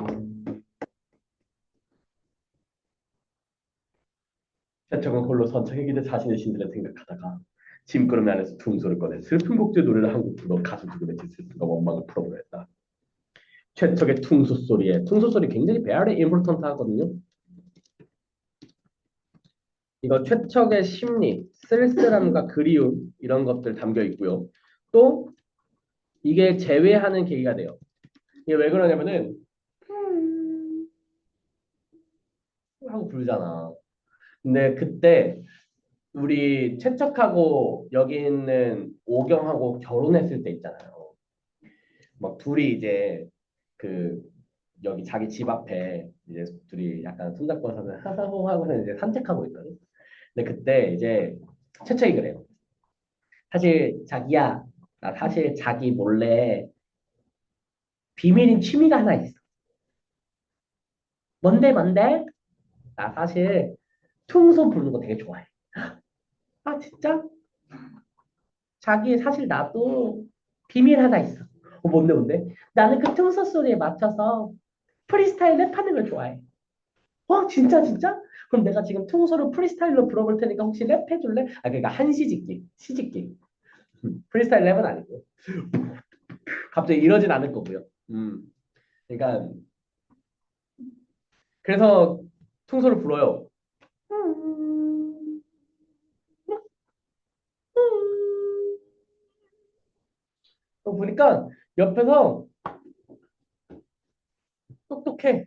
최첨은 홀로 선창에 기대 자신의 신들을 생각하다가 짐구름이 안에서 퉁소를 꺼내 슬픈 곡조의 노래를 한 곡 불어 가슴 두근에 슬픔과 원망을 풀어보려 했다. 최척의 퉁소 소리에 퉁소 소리 굉장히 very important 하거든요. 이거 최척의 심리, 쓸쓸함과 그리움 이런 것들 담겨 있고요. 또 이게 제외하는 계기가 돼요. 이게 왜 그러냐면은 하고 부르잖아. 근데 그때 우리 최척하고 여기 있는 오경하고 결혼했을 때 있잖아요. 막 둘이 이제 그 여기 자기 집 앞에 이제 둘이 약간 손잡고서는 하사호 하고서 이제 산책하고 있거든. 근데 그때 이제 최척이 그래요. 사실 자기야, 나 사실 자기 몰래 비밀인 취미가 하나 있어. 뭔데 뭔데? 나 사실 퉁소 부르는 거 되게 좋아해. 아 진짜? 자기 사실 나도 비밀 하나 있어. 뭔데 뭔데? 나는 그 퉁소 소리에 맞춰서 프리스타일 랩하는 걸 좋아해. 와 진짜 진짜? 그럼 내가 지금 퉁소를 프리스타일로 불어볼 테니까 혹시 랩해줄래? 아 그러니까 한시짓기, 시짓기. 프리스타일 랩은 아니고 갑자기 이러진 않을 거고요. 그러니까 그래서 퉁소를 불어요. 보니까 옆에서 똑똑해.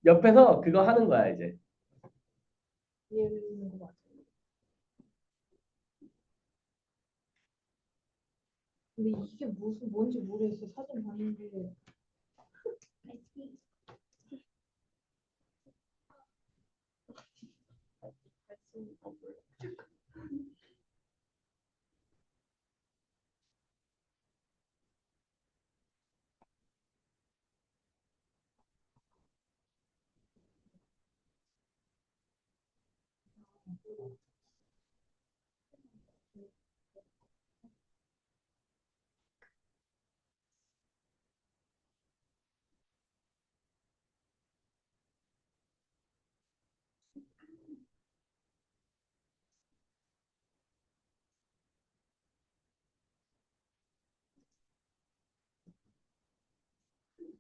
옆에서 그거 하는 거야 이제. 이해는 거 맞아요. 근데 이게 무슨 뭔지 모르겠어요. 사진 봤는데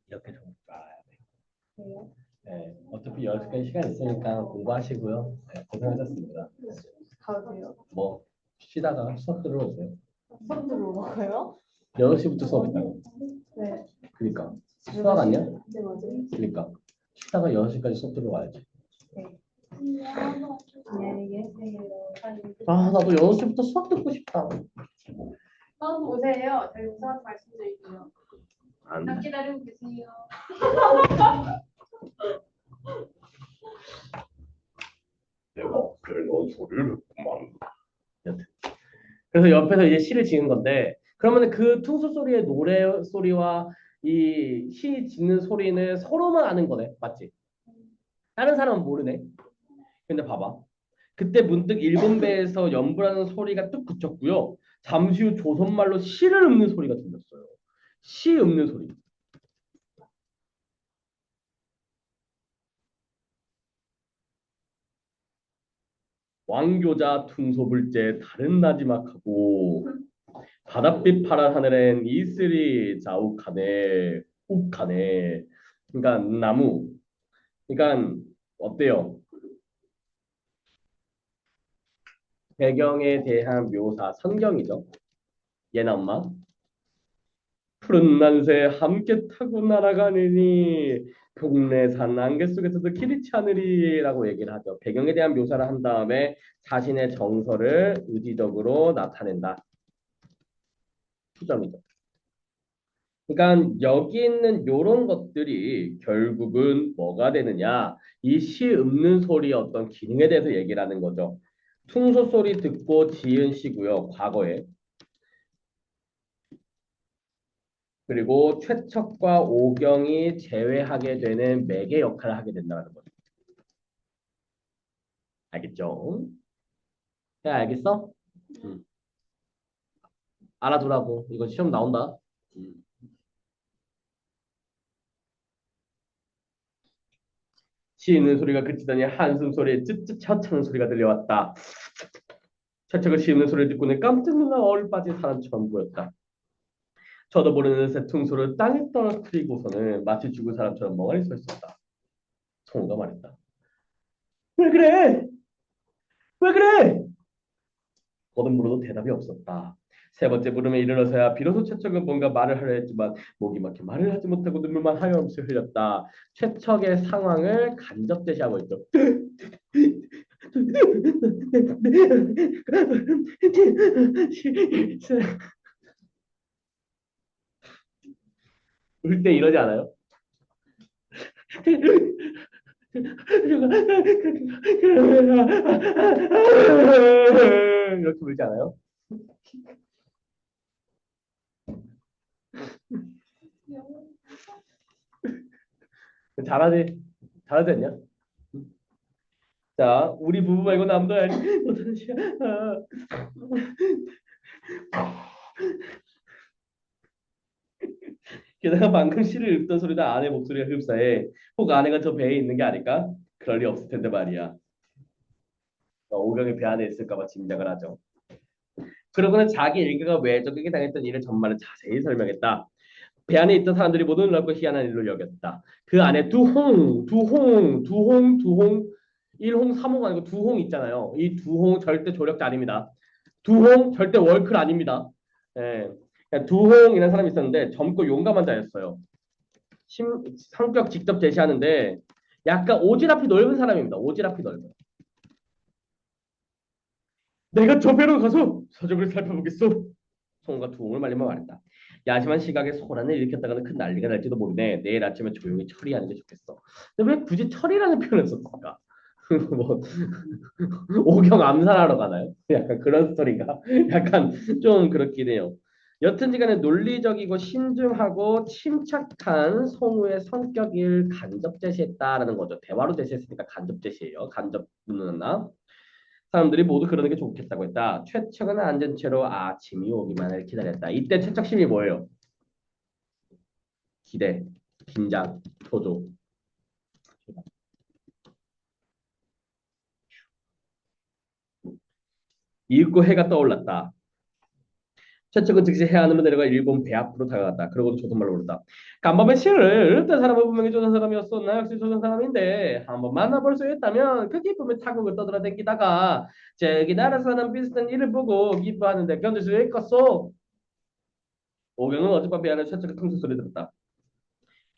이렇게 좀 알아야 돼. 왜요? 네, 어차피 10시간 시간 있으니까 공부하시고요. 네, 고생하셨습니다. 가도 돼요? 뭐 쉬다가 수업 들어오세요. 수업 들어오고요? 6시부터 수업 있다고. 네. 그니까 수학 아니야? 네 맞아요. 그니까 쉬다가 6시까지 수업 들어와야지. 네. 안녕히 계세요. 아 나도 6시부터 수학 듣고 싶다. 오세요. 저희 우선 말씀드릴게요. 안 딱 돼. 기다리고 계세요. 내가 별난 소리를 했구만. 여튼. 그래서 옆에서 이제 시를 지은 건데 그러면 그 퉁소 소리의 노래 소리와 이 시 짓는 소리는 서로만 아는 거네. 맞지? 다른 사람은 모르네. 근데 봐봐. 그때 문득 일본 배에서 연불하는 소리가 뚝 그쳤고요. 잠시 후 조선말로 시를 읊는 소리가 들렸어요. 시 읊는 소리. 왕교자 퉁소불제 다른 나지막하고 바닷빛 파란 하늘엔 이슬이 자욱하네 욱하네. 그러니까 나무. 그러니까 어때요? 배경에 대한 묘사 선경이죠. 얘나 엄마. 푸른 난새 함께 타고 날아가느니 동네산 안개 속에서도 기리치 하느리라고 얘기를 하죠. 배경에 대한 묘사를 한 다음에 자신의 정서를 의지적으로 나타낸다. 추정이죠. 그러니까 여기 있는 요런 것들이 결국은 뭐가 되느냐? 이 시 읊는 소리의 어떤 기능에 대해서 얘기를 하는 거죠. 퉁소 소리 듣고 지은 시고요. 과거에. 그리고 최척과 오경이 제외하게 되는 매개 역할을 하게 된다는 거죠. 알겠죠? 야, 알겠어? 음. 알아두라고. 이거 시험 나온다. 음. 쉬는 소리가 그치더니 한숨 소리에 쯧쯧 혀차는 소리가 들려왔다. 채찍을 씹는 소리를 듣고는 깜짝 놀라 얼 빠진 사람처럼 보였다. 저도 모르는 새 퉁소를 땅에 떨어뜨리고서는 마치 죽은 사람처럼 멍하니 서 있었다. 성우가 말했다. 왜 그래? 왜 그래? 거듭 물어도 대답이 없었다. 세 번째 물음에 이르러서야 비로소 최척은 뭔가 말을 하려 했지만 목이 막혀 말을 하지 못하고 눈물만 하염없이 흘렸다. 최척의 상황을 간접 제시하고 있죠. 울 때 이러지 않아요? 이렇게 울지 않아요? 잘하지? 잘하지 않냐? 자, 우리 부부 말고 남도 알지? 어떤 시야? 게다가 방금 시를 읊던 소리도 아내 목소리가 흡사해. 혹 아내가 저 배에 있는 게 아닐까? 그럴 리 없을 텐데 말이야. 오경이 배 안에 있을까 봐 짐작을 하죠. 그러고는 자기 일가가 외적에게 당했던 일을 전말을 자세히 설명했다. 배 안에 있던 사람들이 모두 놀랍고 희한한 일로 여겼다. 그 안에 두홍, 일홍, 삼홍 아니고 두홍 있잖아요. 이 두홍 절대 조력자 아닙니다. 두홍 절대 월클 아닙니다. 예. 두홍이라는 사람이 있었는데 젊고 용감한 자였어요. 성격 직접 제시하는데 약간 오지랖이 넓은 사람입니다. 오지랖이 넓은. 내가 저 배로 가서 서적을 살펴보겠소. 송우가 두홍을 말리며 말했다. 야심한 시각에 소란을 일으켰다가는 큰 난리가 날지도 모르네. 내일 아침에 조용히 처리하는 게 좋겠어. 근데 왜 굳이 처리라는 표현을 썼을까? 뭐 오경 암살하러 가나요? 약간 그런 스토리가 약간 좀 그렇긴 해요. 여튼지간에 논리적이고 신중하고 침착한 송우의 성격을 간접 제시했다라는 거죠. 대화로 제시했으니까 간접 제시예요. 간접 문나 사람들이 모두 그러는 게 좋겠다고 했다. 최척은 앉은 채로 아침이 오기만을 기다렸다. 이때 최척심이 뭐예요? 기대, 긴장, 초조. 이윽고 해가 떠올랐다. 최측은 즉시 해 안으로 내려가 일본 배 앞으로 다가갔다. 그러고도 조선말로 물었다. 간밤에 시를 읊던 사람은 분명히 조선 사람이었어. 나 역시 조선 사람인데 한번 만나볼 수 있다면 그 기쁨에 타국을 떠돌아다니다가 저기 나라 사람 비슷한 일을 보고 기뻐하는데 견딜 수 있겠어. 오경은 어젯밤 배 안에 최측의 퉁소 소리 들었다.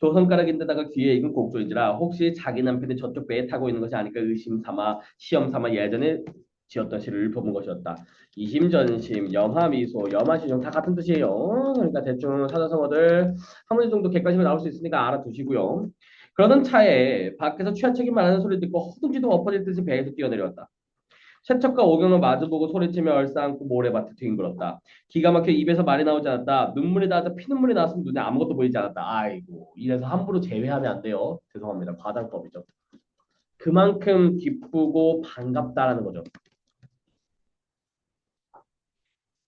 조선가락인데다가 귀에 익은 곡조인지라 혹시 자기 남편이 저쪽 배에 타고 있는 것이 아닐까 의심삼아 시험삼아 예전에 지었던 시를 읊어본 것이었다. 이심전심, 염화미소, 염화시종 다 같은 뜻이에요. 그러니까 대충 사자성어들 한 문제 정도 객관식으로 나올 수 있으니까 알아두시고요. 그러던 차에 밖에서 취하책이 말하는 소리 듣고 허둥지둥 엎어질 듯이 배에서 뛰어내려왔다. 세척과 오경을 마주보고 소리치며 얼싸안고 모래밭에 뒹굴었다. 기가 막혀 입에서 말이 나오지 않았다. 눈물이 나서 피눈물이 나왔으면 눈에 아무것도 보이지 않았다. 아이고 이래서 함부로 제외하면 안 돼요. 죄송합니다. 과장법이죠. 그만큼 기쁘고 반갑다라는 거죠.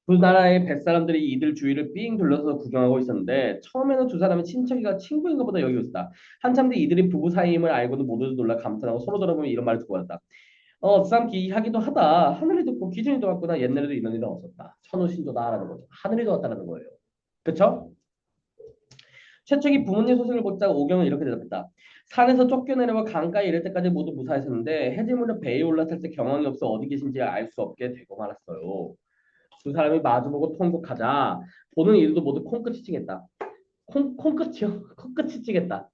두 나라의 뱃사람들이 이들 주위를 삥 둘러서 구경하고 있었는데 처음에는 두 사람이 친척이가 친구인가 보다 여기 있었다. 한참 뒤 이들이 부부 사이임을 알고도 모두 놀라 감탄하고 서로 돌아보며 이런 말을 주고받았다. 참 기이하기도 하다. 하늘이 돋고 기준이 도왔구나. 옛날에도 이런 일은 없었다. 천우신조다라는 거죠. 하늘이 도왔다라는 거예요. 그쵸? 최측이 부모님 소식을 묻자 오경은 이렇게 대답했다. 산에서 쫓겨내려와 강가에 이를 때까지 모두 무사했었는데 해질 무렵 배에 올라탈 때 경황이 없어 어디 계신지 알 수 없게 되고 말았어요. 두 사람이 마주보고 통곡하자 보는 이들도 모두 콩끝이 찡했다. 콩끝이요? 콩끝이 찡했다.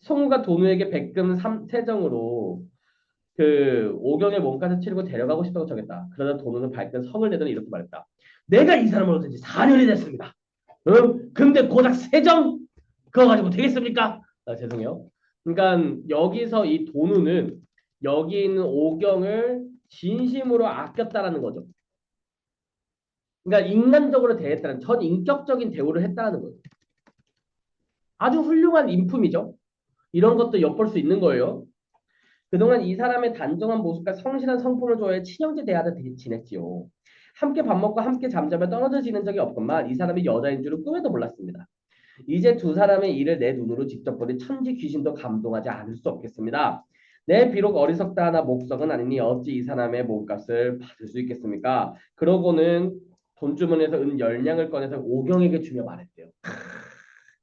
성우가 도누에게 백금 3세정으로 그 오경의 몸까지 치르고 데려가고 싶다고 적했다. 그러다 도누는 발끈 성을 내더니 이렇게 말했다. 내가 이 사람을 얻은 지 4년이 됐습니다. 근데 고작 세정 그거 가지고 되겠습니까? 죄송해요. 그러니까 여기서 이 도누는 여기 있는 오경을 진심으로 아꼈다라는 거죠. 그러니까 인간적으로 대했다는 전 인격적인 대우를 했다는 거죠. 아주 훌륭한 인품이죠. 이런 것도 엿볼 수 있는 거예요. 그동안 이 사람의 단정한 모습과 성실한 성품을 좋아해 친형제 대하듯 지냈지요. 함께 밥 먹고 함께 잠자며 떨어져 지낸 적이 없건만 이 사람이 여자인 줄은 꿈에도 몰랐습니다. 이제 두 사람의 일을 내 눈으로 직접 보니 천지 귀신도 감동하지 않을 수 없겠습니다. 내 비록 어리석다 하나 목석은 아니니 어찌 이 사람의 몸값을 받을 수 있겠습니까? 그러고는 돈주머니에서 은 10냥을 꺼내서 오경에게 주며 말했대요.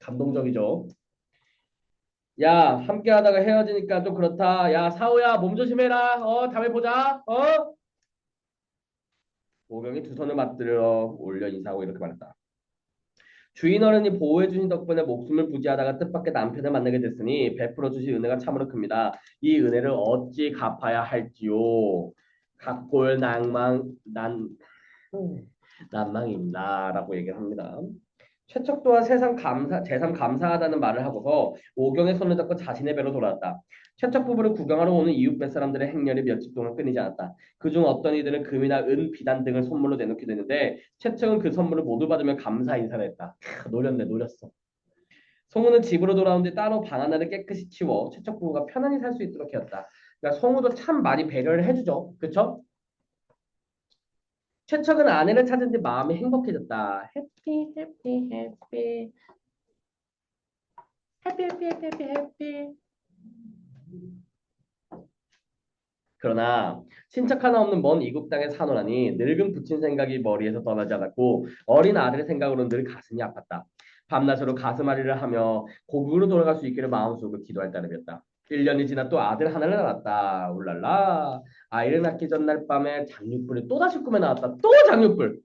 감동적이죠. 야, 함께 하다가 헤어지니까 좀 그렇다. 야, 사오야, 몸 조심해라. 다음에 보자. 오경이 두 손을 맞들어 올려 인사하고 이렇게 말했다. 주인 어른이 보호해 주신 덕분에 목숨을 부지하다가 뜻밖의 남편을 만나게 됐으니 베풀어 주신 은혜가 참으로 큽니다. 이 은혜를 어찌 갚아야 할지요. 각골 난망입니다라고 얘기를 합니다. 최척 또한 재산 감사하다는 말을 하고서 오경의 손을 잡고 자신의 배로 돌아왔다. 최척 부부를 구경하러 오는 이웃 뱃사람들의 행렬이 며칠 동안 끊이지 않았다. 그중 어떤 이들은 금이나 은, 비단 등을 선물로 내놓게 되는데 최척은 그 선물을 모두 받으며 감사 인사를 했다. 노렸네, 노렸어. 송우는 집으로 돌아온 뒤 따로 방 하나를 깨끗이 치워 최척 부부가 편안히 살 수 있도록 했다. 그러니까 송우도 참 많이 배려를 해주죠. 그쵸? 최척은 아내를 찾은 뒤 마음이 행복해졌다. 해피 해피 해피 해피 해피 해피 해피 해피. 그러나 친척 하나 없는 먼 이국 땅에 사노라니 늙은 부친 생각이 머리에서 떠나지 않았고 어린 아들의 생각으로 늘 가슴이 아팠다. 밤낮으로 가슴앓이를 하며 고국으로 돌아갈 수 있기를 마음속으로 기도할 따름이었다. 1년이 지나 또 아들 하나를 낳았다. 울랄라. 아이를 낳기 전날 밤에 장육불이 또다시 꿈에 나왔다. 또 장육불.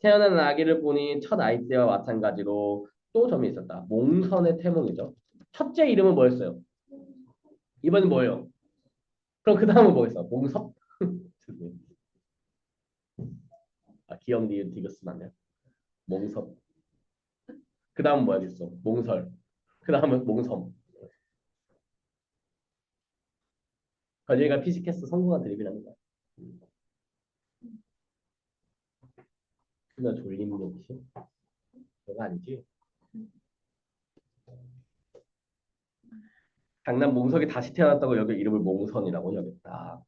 태어난 아기를 보니 첫 아이 때와 마찬가지로 또 점이 있었다. 몽선의 태몽이죠. 첫째 이름은 뭐였어요? 이번엔 뭐예요? 그럼 그 다음은 뭐겠어? 몽섭? 기억 니은 디귿은 안 돼요. 몽섭. 그 다음은 뭐야겠어? 몽설. 그 다음은 몽섬. 건일가 피지캐스 성공한 드립이라는 거야. 그나 졸림 역시? 그거 아니지? 강남 몽석이 다시 태어났다고 여기 이름을 몽선이라고 여겼다.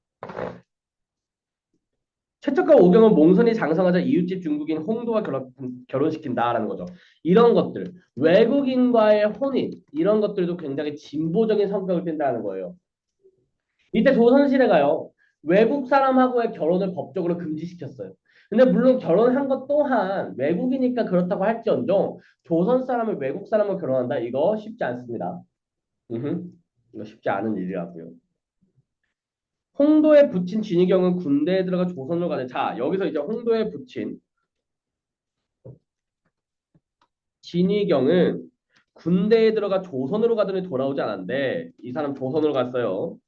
최척과 오경은 몽선이 장성하자 이웃집 중국인 홍도와 결혼시킨다라는 거죠. 이런 것들, 외국인과의 혼인, 이런 것들도 굉장히 진보적인 성격을 띈다는 거예요. 이때 조선시대가요, 외국 사람하고의 결혼을 법적으로 금지시켰어요. 근데 물론 결혼한 것 또한 외국이니까 그렇다고 할지언정 조선 사람을 외국 사람을 결혼한다? 이거 쉽지 않습니다. 이거 쉽지 않은 일이라고요. 홍도에 붙인 진희경은 군대에 들어가 조선으로 가는 자 여기서 이제 홍도에 붙인 진희경은 군대에 들어가 조선으로 가더니 돌아오지 않았는데 이 사람 조선으로 갔어요.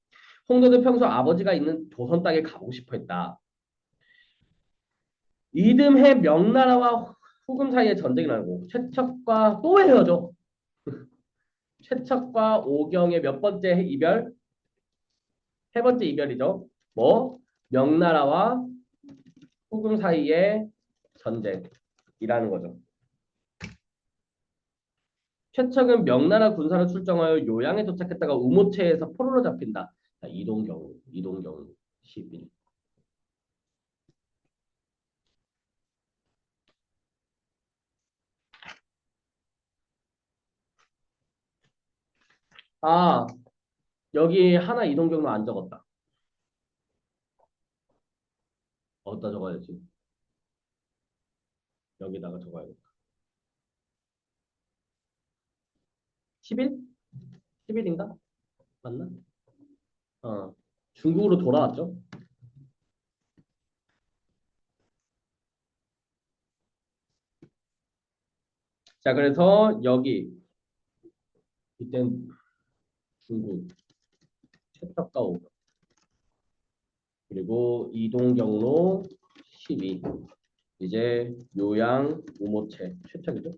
홍도는 평소 아버지가 있는 조선 땅에 가보고 싶어 했다. 이듬해 명나라와 후금 사이에 전쟁이 나고 최척과 또 헤어져. 최척과 오경의 몇 번째 이별? 세 번째 이별이죠. 뭐? 명나라와 후금 사이의 전쟁이라는 거죠. 최척은 명나라 군사로 출정하여 요양에 도착했다가 우모체에서 포로로 잡힌다. 자, 이동경 11. 아, 여기 하나 이동경로 안 적었다. 어디다 적어야지? 여기다가 적어야겠다. 11? 11인가? 맞나? 중국으로 돌아왔죠? 자, 그래서 여기 이땐 중국 최척과 오 그리고 이동경로 12 이제 요양 우모체 최척이죠?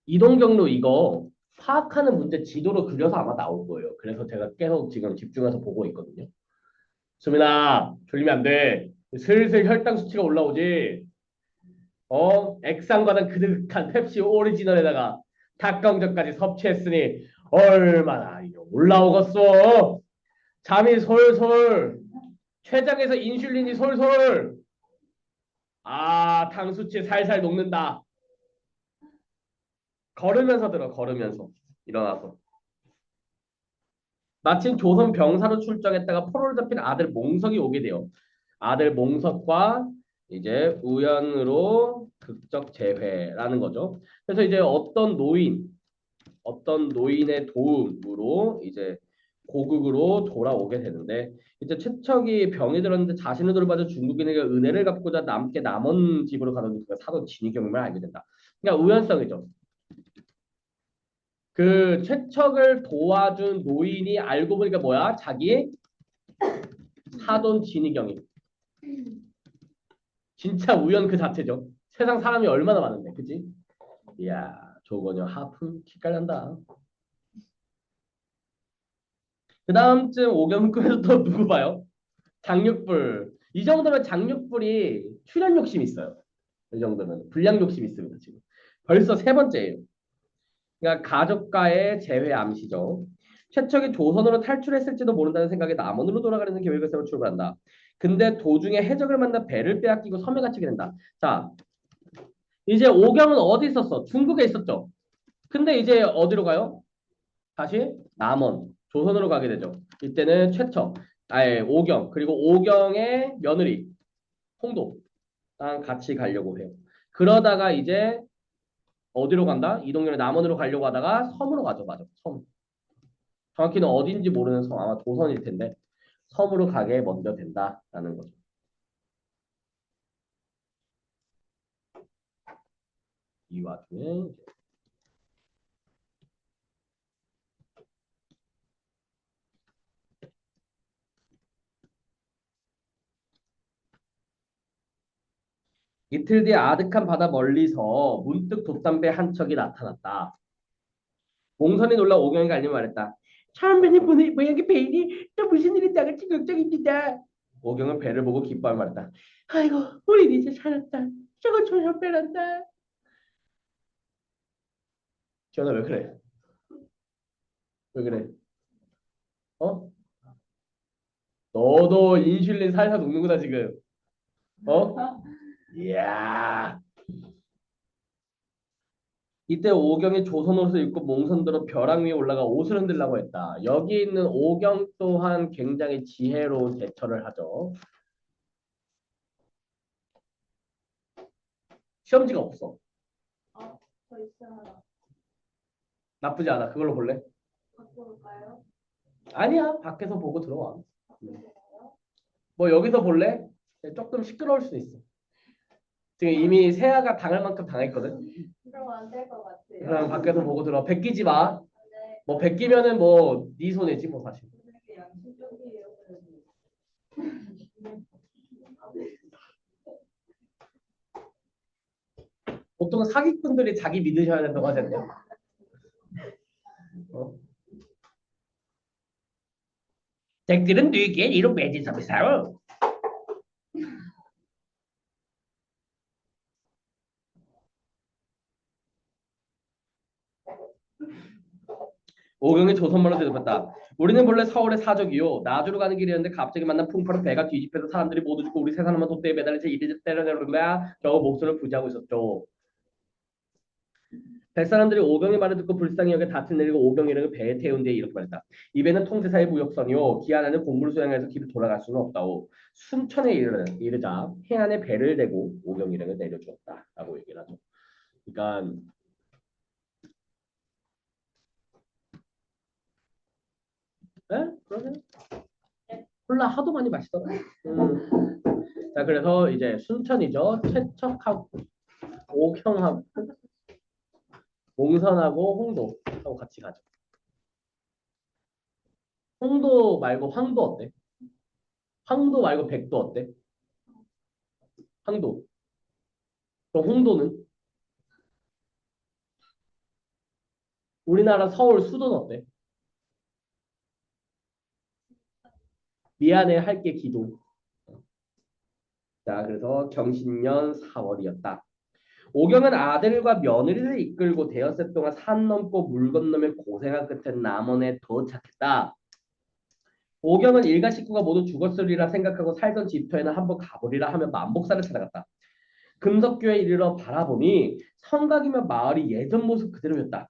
이동경로 이거 파악하는 문제 지도로 그려서 아마 나올 거예요. 그래서 제가 계속 지금 집중해서 보고 있거든요. 수민아, 졸리면 안 돼. 슬슬 혈당 수치가 올라오지. 액상과는 그득한 펩시 오리지널에다가 닭강정까지 섭취했으니 얼마나 이게 올라오겠어. 잠이 솔솔, 췌장에서 인슐린이 솔솔. 아, 당수치 살살 녹는다. 걸으면서 들어, 걸으면서. 일어나서. 마침 조선 병사로 출정했다가 포로를 잡힌 아들 몽석이 오게 돼요. 아들 몽석과 이제 우연으로 극적 재회라는 거죠. 그래서 이제 어떤 노인의 도움으로 이제 고국으로 돌아오게 되는데 이제 최척이 병이 들었는데 자신을 돌봐줘 중국인에게 은혜를 갚고자 남게 남원 집으로 가던 그 사돈 진위경임을 알게 된다. 그러니까 우연성이죠. 그 최척을 도와준 노인이 알고 보니까 뭐야? 자기 사돈 진위경임. 진짜 우연 그 자체죠. 세상 사람이 얼마나 많은데, 그치? 이야, 조건요 하품 기깔난다. 그 다음쯤 오경꾸에서 또 누구 봐요? 장육불. 이 정도면 장육불이 출연 욕심 있어요. 이 정도면 불량 욕심 있습니다. 지금 벌써 세 번째예요. 그러니까 가족과의 재회 암시죠. 최척이 조선으로 탈출했을지도 모른다는 생각에 남원으로 돌아가려는 계획을 세워 출발한다. 근데 도중에 해적을 만나 배를 빼앗기고 섬에 갇히게 된다. 자, 이제 오경은 어디 있었어? 중국에 있었죠. 근데 이제 어디로 가요? 다시 남원, 조선으로 가게 되죠. 이때는 최척, 오경, 그리고 오경의 며느리 홍도랑 같이 가려고 해요. 그러다가 이제 어디로 간다? 이동열의 남원으로 가려고 하다가 섬으로 가죠. 맞아. 섬. 정확히는 어딘지 모르는 섬, 아마 조선일 텐데 섬으로 가게 먼저 된다라는 거죠. 이 와중에 이틀 뒤에 아득한 바다 멀리서 문득 돛담배 한 척이 나타났다. 몽선이 놀라 오경이가 알리며 말했다. 처음 뵙는 분의 모양의 배인이 또 무슨 일이 나갈지 걱정입니다. 오경은 배를 보고 기뻐하며 말했다. 아이고, 우리 이제 살았다. 저거 조선 배란다. 지원아 왜 그래? 왜 그래? 어? 너도 인슐린 살살 녹는구나 지금. 어? 이야. 이때 오경이 조선 옷을 입고 몽선대로 벼랑 위에 올라가 옷을 흔들라고 했다. 여기 있는 오경 또한 굉장히 지혜로운 대처를 하죠. 시험지가 없어. 저 있어요. 나쁘지 않아. 그걸로 볼래? 바꿔볼까요? 아니야. 밖에서 보고 들어와. 바꿔볼까요? 뭐 여기서 볼래? 조금 시끄러울 수도 있어. 지금 이미 세아가 당할 만큼 당했거든. 그럼 안 될 것 같아요. 그럼 밖에서 보고 들어. 베끼지 마. 네. 뭐 베끼면은 뭐 네 손해지 뭐 사실. 되게 양심적이에요. 보통 사기꾼들이 자기 믿으셔야 된다고 하잖아요. 어? 댁들은 뉘게 이런 매진섭이 싸워. 오경이 조선말로 대답했다. 우리는 본래 서울의 사적이요. 나주로 가는 길이었는데 갑자기 만난 풍파로 배가 뒤집혀서 사람들이 모두 죽고 우리 세 사람만 돛대에 매달려 제 이리 때려내려면 겨우 목숨을 부지하고 있었죠. 뱃사람들이 오경의 말을 듣고 불쌍히 여겨 닻을 내리고 오경이를 배에 태운 뒤에 이렇게 말했다. 이 배는 통제사의 무역선이요. 기안하는 공물을 수행해서 길을 돌아갈 수는 없다오. 순천에 이르자 해안에 배를 대고 오경 일행을 내려주었다. 라고 얘기를 하죠. 그러니까 에? 그러면 콜라 하도 많이 마시더라. 자, 그래서 이제 순천이죠. 최척하고 오경하고 몽선하고 홍도하고 같이 가죠. 홍도 말고 황도 어때? 황도 말고 백도 어때? 황도. 그럼 홍도는? 우리나라 서울 수도는 어때? 미안해 할게 기도. 자, 그래서 경신년 4월이었다. 오경은 아들과 며느리를 이끌고 대여섯 동안 산 넘고 물 건너며 고생한 끝에 남원에 도착했다. 오경은 일가 식구가 모두 죽었으리라 생각하고 살던 집터에는 한번 가보리라 하며 만복사를 찾아갔다. 금석교에 이르러 바라보니 성곽이며 마을이 예전 모습 그대로였다.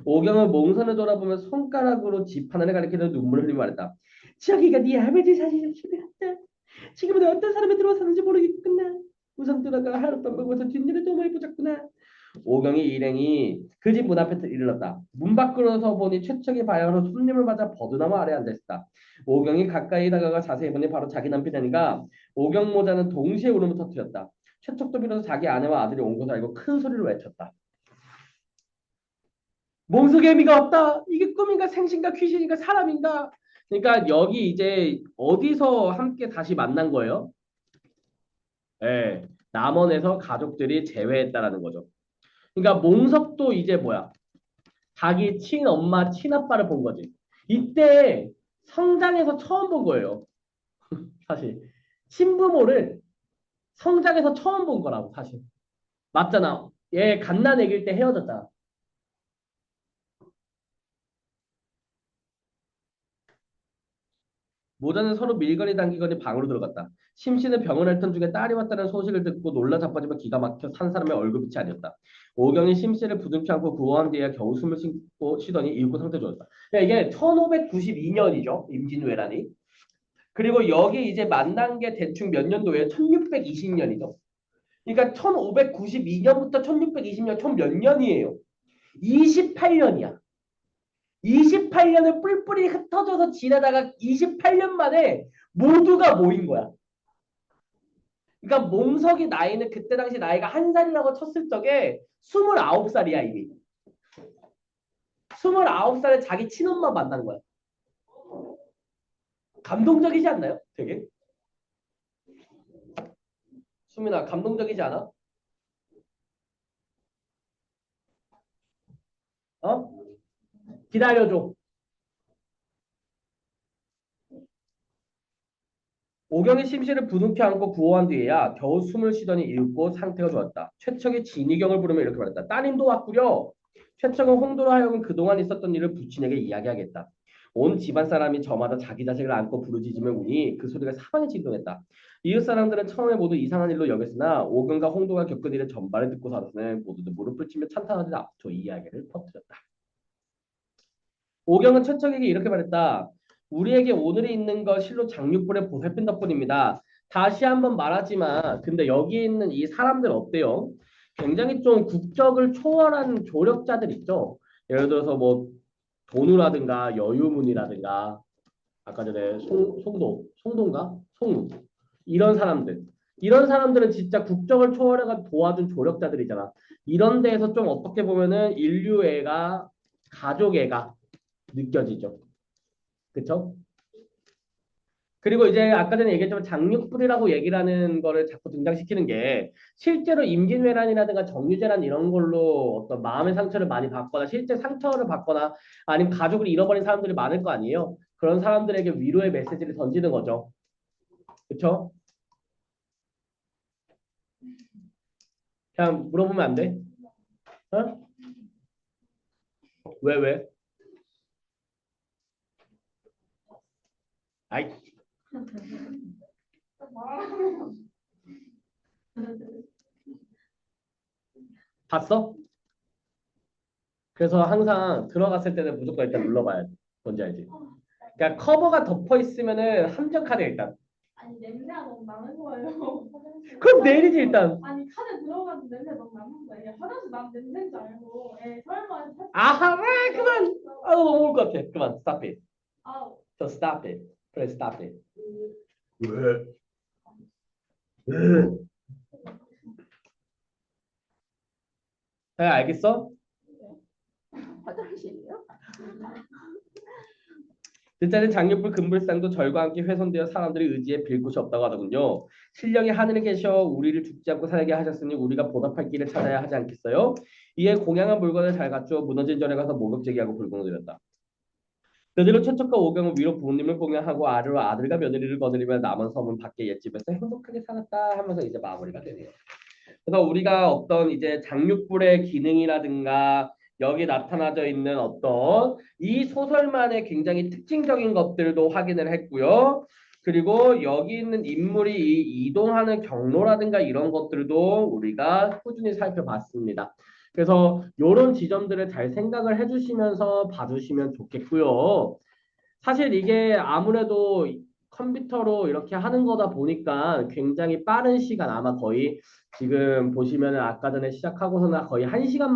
오경은 몽선을 돌아보며 손가락으로 집 하나를 가리키며 눈물을 흘리며 말했다. 저기가 네 아버지 사시는 집이 같다. 지금은 어떤 사람이 들어와 사는지 모르겠구나. 우선 들어가 하룻밤 먹어서 뒷일을 좀 해보자꾸나. 오경이 일행이 그 집 문 앞에 이르렀다. 문 밖으로서 보니 최척이 바야흐로 손님을 맞아 버드나무 아래 앉아있었다. 오경이 가까이 다가가 자세히 보니 바로 자기 남편이니까 오경 모자는 동시에 울음을 터뜨렸다. 최척도 비로소 자기 아내와 아들이 온 것을 알고 큰 소리로 외쳤다. 몽석애미가 없다. 이게 꿈인가 생신가 귀신인가 사람인가? 그러니까 여기 이제 어디서 함께 다시 만난 거예요? 예, 남원에서 가족들이 재회했다라는 거죠. 그러니까 몽석도 이제 뭐야? 자기 친엄마, 친아빠를 본 거지. 이때 성장에서 처음 본 거예요. 사실 친부모를 성장에서 처음 본 거라고 사실. 맞잖아. 얘 갓난 애기일 때 헤어졌잖아. 모자는 서로 밀거리 당기거니 방으로 들어갔다. 심씨는 병원 앓던 중에 딸이 왔다는 소식을 듣고 놀라 자빠지며 기가 막혀 산 사람의 얼굴빛이 아니었다. 오경이 심씨를 부둥켜 안고 구호한 뒤에 겨우 숨을 쉬더니 일고 상태 좋았다. 이게 1592년이죠. 임진왜란이. 그리고 여기 이제 만난 게 대충 몇 년도예요? 1620년이죠. 그러니까 1592년부터 1620년 총 몇 년이에요? 28년이야. 28년을 뿔뿔이 흩어져서 지내다가 28년 만에 모두가 모인 거야. 그러니까 몽석이 나이는 그때 당시 나이가 한 살이라고 쳤을 적에 29살이야 이미. 29살에 자기 친엄마 만난 거야. 감동적이지 않나요? 되게? 수민아 감동적이지 않아? 어? 기다려줘. 오경이 심씨를 부둥켜 안고 구호한 뒤에야 겨우 숨을 쉬더니 읽고 상태가 좋았다. 최척이 진희경을 부르며 이렇게 말했다. 따님도 왔구려. 최척은 홍도로 하여금 그동안 있었던 일을 부친에게 이야기하겠다. 온 집안 사람이 저마다 자기 자식을 안고 부르짖으며 우니 그 소리가 사방에 진동했다. 이웃 사람들은 처음에 모두 이상한 일로 여겼으나 오경과 홍도가 겪은 일을 전반을 듣고 살았으니 모두들 무릎을 치며 찬탄하듯 앞서 이야기를 퍼뜨렸다. 오경은 최척에게 이렇게 말했다. 우리에게 오늘이 있는 것 실로 장육불의 보살핀 덕분입니다. 다시 한번 말하지만 근데 여기 있는 이 사람들 어때요? 굉장히 좀 국적을 초월한 조력자들 있죠. 예를 들어서 뭐 돈우라든가 여유문이라든가 아까 전에 송도인가? 송우 이런 사람들 이런 사람들은 진짜 국적을 초월해가 도와준 조력자들이잖아. 이런 데에서 좀 어떻게 보면은 인류애가 가족애가 느껴지죠. 그쵸? 그리고 이제 아까 전에 얘기했지만 장육불이라고 얘기를 하는 거를 자꾸 등장시키는 게 실제로 임진왜란이라든가 정유재란 이런 걸로 어떤 마음의 상처를 많이 받거나 실제 상처를 받거나 아니면 가족을 잃어버린 사람들이 많을 거 아니에요. 그런 사람들에게 위로의 메시지를 던지는 거죠. 그쵸? 그냥 물어보면 안 돼? 어? 왜, 왜? 아이, 봤어? 그래서 항상 들어갔을 때는 무조건 일단 눌러봐야 돼. 뭔지 알지? 그러니까 커버가 덮어 있으면은 함정카드 일단. 아니 냄새가 너무 나는 거예요. 그럼 내리지 일단. 아니 칸에 들어가도 냄새 너무 나는 거예요. 화장실 난 냄새인 줄 알고. 에 설마. 아하, 왜 그만. 아 너무 올 것 같아. 그만. Stop it. 아우. Just stop it. Please stop it. 왜? 잘 알겠어? 화장실이요? 듣자는 장육불 금불상도 절과 함께 훼손되어 사람들이 의지에 빌 곳이 없다고 하더군요. 신령이 하늘에 계셔 우리를 죽지 않고 살게 하셨으니 우리가 보답할 길을 찾아야 하지 않겠어요? 이에 공양한 물건을 잘 갖추어 무너진 절에 가서 목욕제기하고 불공을 드렸다. 그대로 최척과 오경은 위로 부모님을 공양하고 아래로 아들과 며느리를 거느리며 남은 섬은 밖에 옛집에서 행복하게 살았다 하면서 이제 마무리가 되네요. 그래서 우리가 어떤 이제 장육불의 기능이라든가 여기 나타나져 있는 어떤 이 소설만의 굉장히 특징적인 것들도 확인을 했고요. 그리고 여기 있는 인물이 이 이동하는 경로라든가 이런 것들도 우리가 꾸준히 살펴봤습니다. 그래서 이런 지점들을 잘 생각을 해주시면서 봐주시면 좋겠고요. 사실 이게 아무래도 컴퓨터로 이렇게 하는 거다 보니까 굉장히 빠른 시간, 아마 거의 지금 보시면은 아까 전에 시작하고서는 거의 1시간